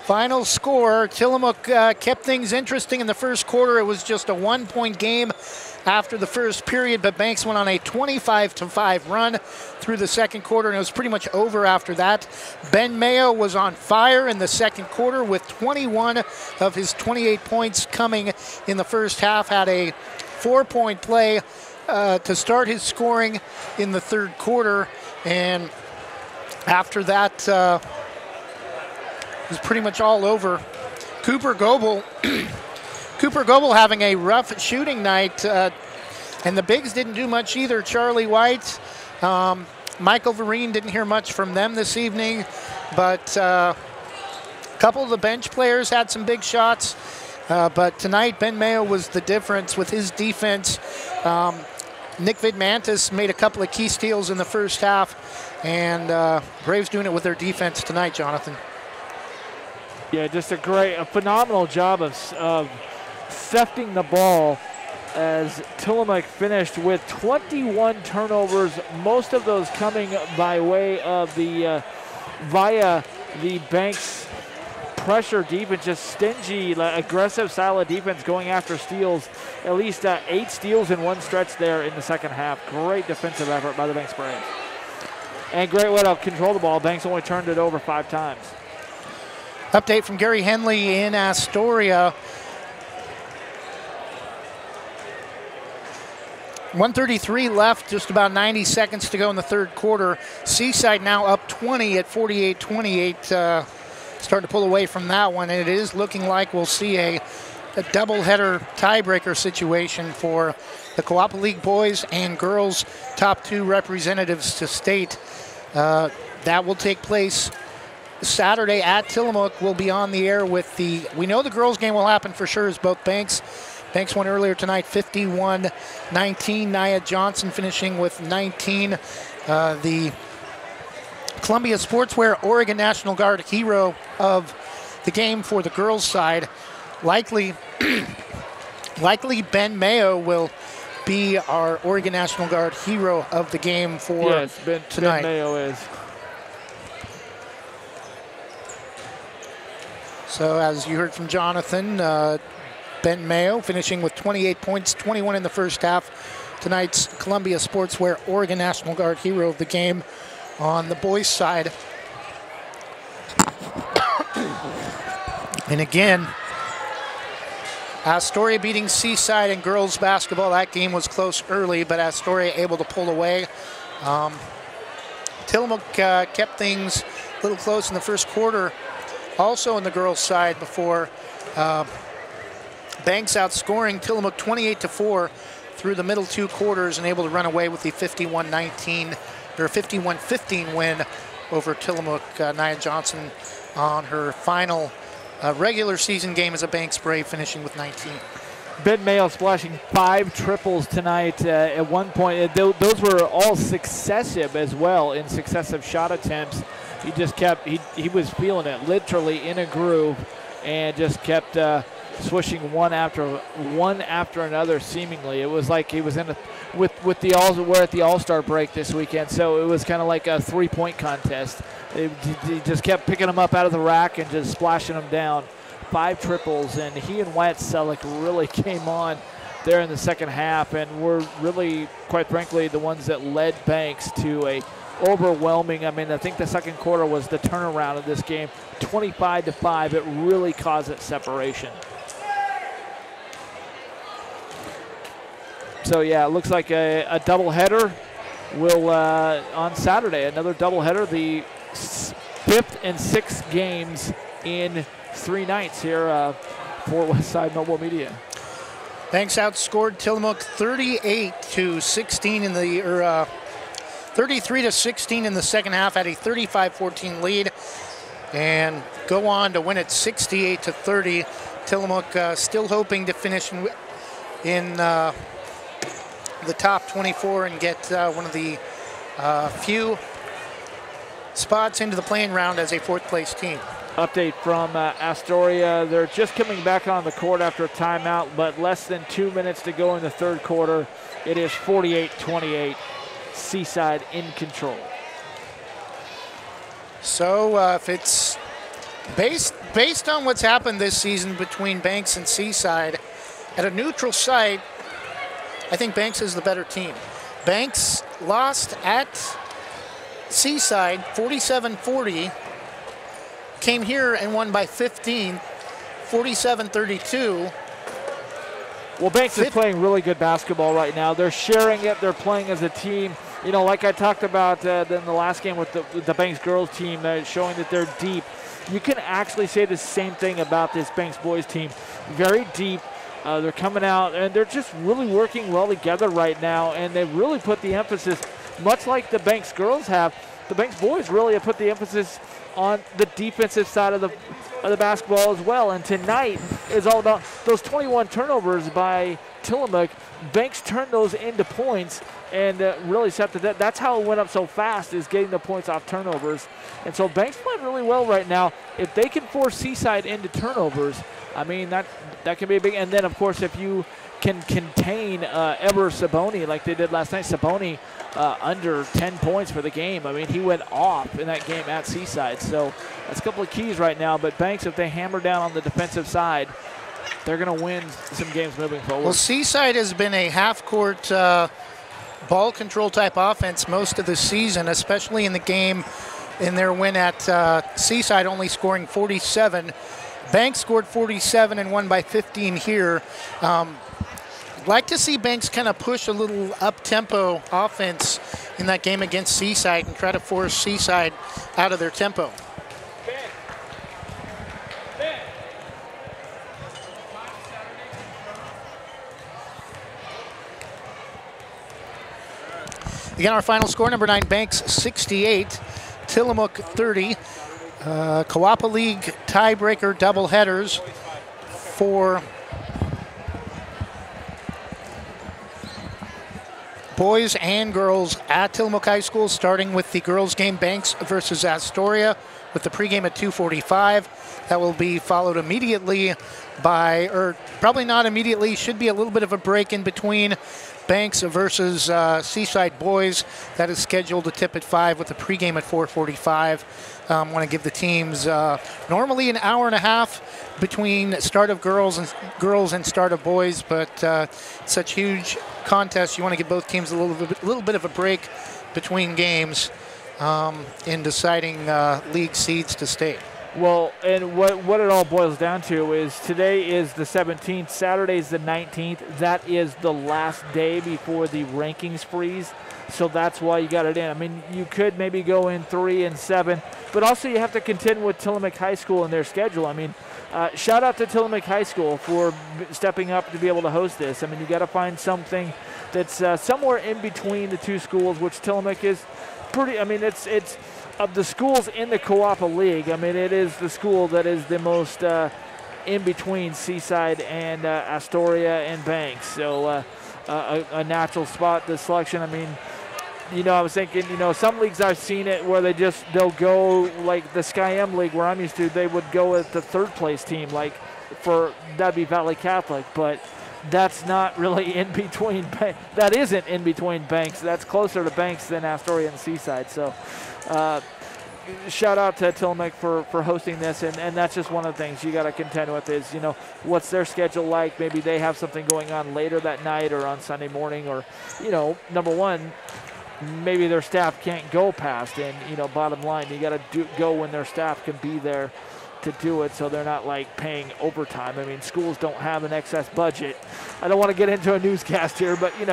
Final score, Tillamook kept things interesting in the first quarter. It was just a 1-point game after the first period, but Banks went on a 25-5 run through the second quarter, and it was pretty much over after that. Ben Mayo was on fire in the second quarter with 21 of his 28 points coming in the first half, had a 4-point play to start his scoring in the third quarter, and after that, was pretty much all over. Cooper Goebel having a rough shooting night, and the bigs didn't do much either. Charlie White, Michael Vereen, didn't hear much from them this evening, but a couple of the bench players had some big shots, but tonight Ben Mayo was the difference with his defense. Nick Vidmantis made a couple of key steals in the first half, and Braves doing it with their defense tonight, Jonathan. Yeah, just a phenomenal job of sifting the ball as Tillamook finished with 21 turnovers, most of those coming by way of via the Banks pressure defense, just stingy, aggressive style of defense going after steals. At least 8 steals in one stretch there in the second half. Great defensive effort by the Banks Braves. And great way to control the ball. Banks only turned it over 5 times. Update from Gary Henley in Astoria. 1:33 left, just about 90 seconds to go in the third quarter. Seaside now up 20 at 48-28. Starting to pull away from that one, and it is looking like we'll see a doubleheader tiebreaker situation for the Coapa League boys and girls top 2 representatives to state. That will take place Saturday at Tillamook. Will be on the air with we know the girls game will happen for sure, as both Banks won earlier tonight 51-19. Nia Johnson finishing with 19. The Columbia Sportswear Oregon National Guard hero of the game for the girls side. Likely Ben Mayo will be our Oregon National Guard hero of the game for tonight. Ben Mayo is. So as you heard from Jonathan, Ben Mayo finishing with 28 points, 21 in the first half. Tonight's Columbia Sportswear Oregon National Guard hero of the game on the boys' side. And again, Astoria beating Seaside in girls basketball. That game was close early, but Astoria able to pull away. Tillamook kept things a little close in the first quarter, also in the girls' side, before Banks outscoring Tillamook 28-4 through the middle 2 quarters and able to run away with the 51-19 or 51-15 win over Tillamook. Nia Johnson on her final regular season game as a Banks Brave, finishing with 19. Ben Mayo splashing 5 triples tonight. At one point, those were all successive as well, in successive shot attempts. He just kept, he was feeling it, literally in a groove, and just kept swishing one after another, seemingly. It was like he was in we're at the All-Star break this weekend, so it was kind of like a 3-point contest. He just kept picking them up out of the rack and just splashing them down. 5 triples, and he and Wyatt Selleck really came on there in the second half, and were really, quite frankly, the ones that led Banks to a overwhelming. I mean, I think the second quarter was the turnaround of this game. 25-5, it really caused it separation. So yeah, it looks like a doubleheader will on Saturday, another doubleheader, the 5th and 6th games in 3 nights here for Westside Mobile Media. Banks outscored Tillamook 38-16 in the 33-16 in the second half, had a 35-14 lead, and go on to win it 68-30. Tillamook still hoping to finish in the top 24 and get one of the few spots into the playing round as a 4th place team. Update from Astoria. They're just coming back on the court after a timeout, but less than 2 minutes to go in the 3rd quarter. It is 48-28. Seaside in control. So if it's based on what's happened this season between Banks and Seaside, at a neutral site, I think Banks is the better team. Banks lost at Seaside 47-40, came here and won by 15, 47-32. Well, Banks is playing really good basketball right now. They're sharing it. They're playing as a team. You know, like I talked about in the last game with the Banks girls team, showing that they're deep. You can actually say the same thing about this Banks boys team. Very deep. They're coming out, and they're just really working well together right now, and they really put the emphasis, much like the Banks girls have, the Banks boys really have put the emphasis on the defensive side of the basketball as well. And tonight is all about those 21 turnovers by Tillamook. Banks turned those into points and really set the that's how it went up so fast, is getting the points off turnovers. And so Banks playing really well right now. If they can force Seaside into turnovers, I mean, that can be a big. And then, of course, if you can contain Ever Saboni like they did last night, Saboni under 10 points for the game. I mean, he went off in that game at Seaside. So that's a couple of keys right now. But Banks, if they hammer down on the defensive side, they're going to win some games moving forward. Well, Seaside has been a half-court ball control type offense most of the season, especially in the game in their win at Seaside, only scoring 47. Banks scored 47 and won by 15 here. I'd like to see Banks kind of push a little up-tempo offense in that game against Seaside and try to force Seaside out of their tempo. Again, our final score, number 9, Banks 68, Tillamook 30. Kawapa League tiebreaker doubleheaders for boys and girls at Tillamook High School, starting with the girls game, Banks versus Astoria, with the pregame at 2:45. That will be followed immediately by, or probably not immediately, should be a little bit of a break in between, Banks versus Seaside boys. That is scheduled to tip at 5 with the pregame at 4:45. Want to give the teams normally an hour and a half between start of girls and start of boys, but such huge contests, you want to give both teams a little bit of a break between games in deciding league seeds to state. Well, and what it all boils down to is today is the 17th, Saturday is the 19th. That is the last day before the rankings freeze, so that's why you got it in. I mean, you could maybe go in 3 and 7, but also you have to contend with Tillamook High School and their schedule. I mean, shout out to Tillamook High School for stepping up to be able to host this. I mean, you got to find something that's somewhere in between the two schools, which Tillamook is pretty. I mean, it's of the schools in the Kawapa League. I mean, it is the school that is the most in between Seaside and Astoria and Banks. So a natural spot, the selection. I mean, you know, I was thinking, you know, some leagues I've seen it where they'll go like the Sky M League where I'm used to, they would go with the 3rd place team, like that'd be Valley Catholic, but that's not really in between. That isn't in between Banks. That's closer to Banks than Astoria and Seaside. So shout out to Tillamook for hosting this, and that's just one of the things you got to contend with is, you know, what's their schedule like? Maybe they have something going on later that night or on Sunday morning, or, you know, number one, maybe their staff can't go past, and, you know, bottom line, you got to go when their staff can be there to do it so they're not like paying overtime. I mean, schools don't have an excess budget. I don't want to get into a newscast here, but you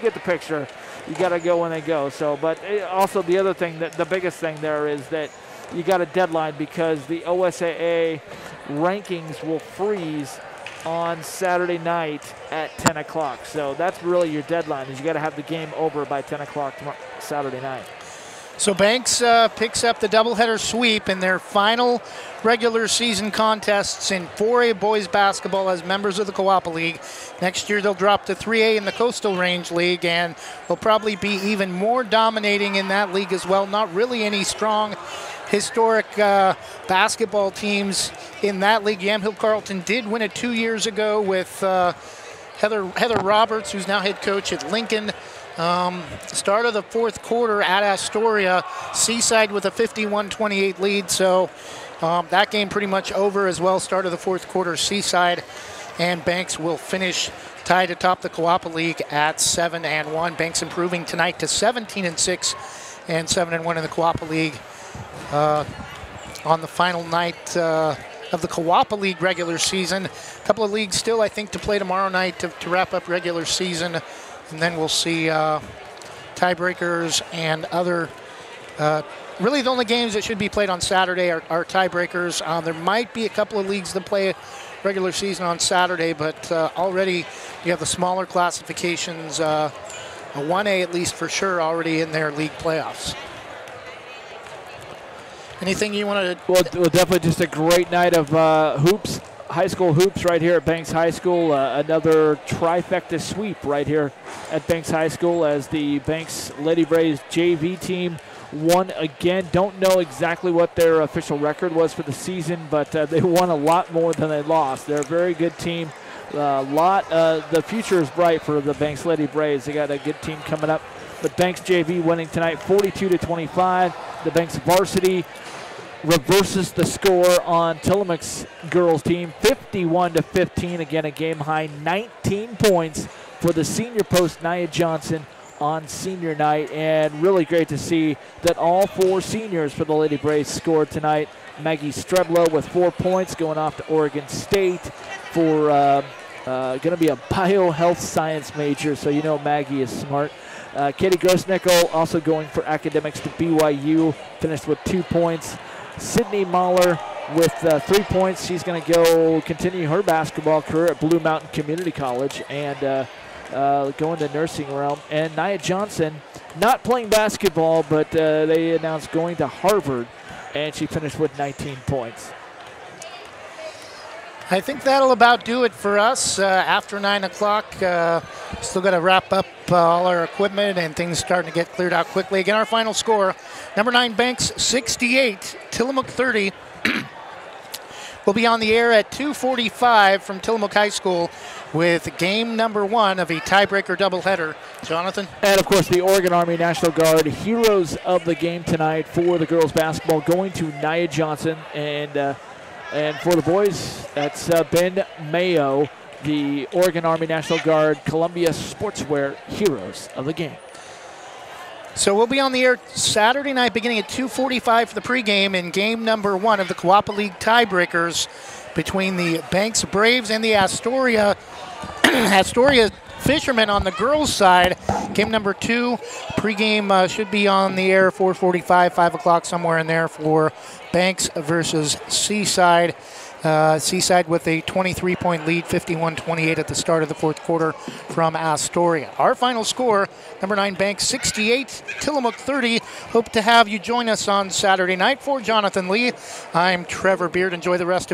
get the picture. You got to go when they go. So, but also the other thing, the biggest thing there is that you got a deadline because the OSAA rankings will freeze on Saturday night at 10 o'clock. So that's really your deadline, is you got to have the game over by 10 o'clock Saturday night. So Banks picks up the doubleheader sweep in their final regular season contests in 4A boys basketball as members of the Coapa League. Next year they'll drop to 3A in the Coastal Range League and will probably be even more dominating in that league as well. Not really any strong historic basketball teams in that league. Yamhill Carlton did win it 2 years ago with Heather Roberts, who's now head coach at Lincoln. Start of the fourth quarter at Astoria, Seaside with a 51-28 lead, so that game pretty much over as well. Start of the fourth quarter, Seaside and Banks will finish tied atop the Coapa League at 7-1. Banks improving tonight to 17-6 and 7-1 in the Coapa League on the final night of the Coapa League regular season. A couple of leagues still, I think, to play tomorrow night to wrap up regular season. And then we'll see tiebreakers and other. Really, the only games that should be played on Saturday are tiebreakers. There might be a couple of leagues that play regular season on Saturday, but already you have the smaller classifications, a 1A at least for sure, already in their league playoffs. Anything you want to? Well, definitely just a great night of hoops. High school hoops right here at Banks High School. Another trifecta sweep right here at Banks High School as the Banks Lady Braves JV team won again. Don't know exactly what their official record was for the season, but they won a lot more than they lost. They're a very good team. The future is bright for the Banks Lady Braves. They got a good team coming up. But Banks JV winning tonight 42-25. The Banks varsity reverses the score on Tillamook's girls team, 51-15. Again, a game high 19 points for the senior post, Nia Johnson, on senior night. And really great to see that all four seniors for the Lady Braves scored tonight. Maggie Streblow with 4 points, going off to Oregon State for going to be a biohealth science major, so you know Maggie is smart. Katie Grossnickel also going for academics to BYU, finished with 2 points. Sydney Mahler with 3 points. She's going to continue her basketball career at Blue Mountain Community College and go into nursing realm. And Nia Johnson, not playing basketball, but they announced going to Harvard, and she finished with 19 points. I think that'll about do it for us after 9 o'clock. Still got to wrap up all our equipment and things starting to get cleared out quickly. Again, our final score, number 9 Banks 68, Tillamook 30. We'll be on the air at 2:45 from Tillamook High School with game number 1 of a tiebreaker doubleheader. Jonathan? And, of course, the Oregon Army National Guard heroes of the game tonight for the girls basketball going to Nia Johnson. And for the boys, that's Ben Mayo, the Oregon Army National Guard Columbia Sportswear heroes of the game. So we'll be on the air Saturday night beginning at 2:45 for the pregame in game number 1 of the Coapa League tiebreakers between the Banks Braves and the Astoria Fishermen on the girls' side. Game number 2, pregame should be on the air 4:45, 5 o'clock, somewhere in there for Banks versus Seaside. Seaside with a 23-point lead, 51-28 at the start of the fourth quarter from Astoria. Our final score, number 9 Banks 68, Tillamook 30. Hope to have you join us on Saturday night. For Jonathan Lee, I'm Trevor Beard. Enjoy the rest of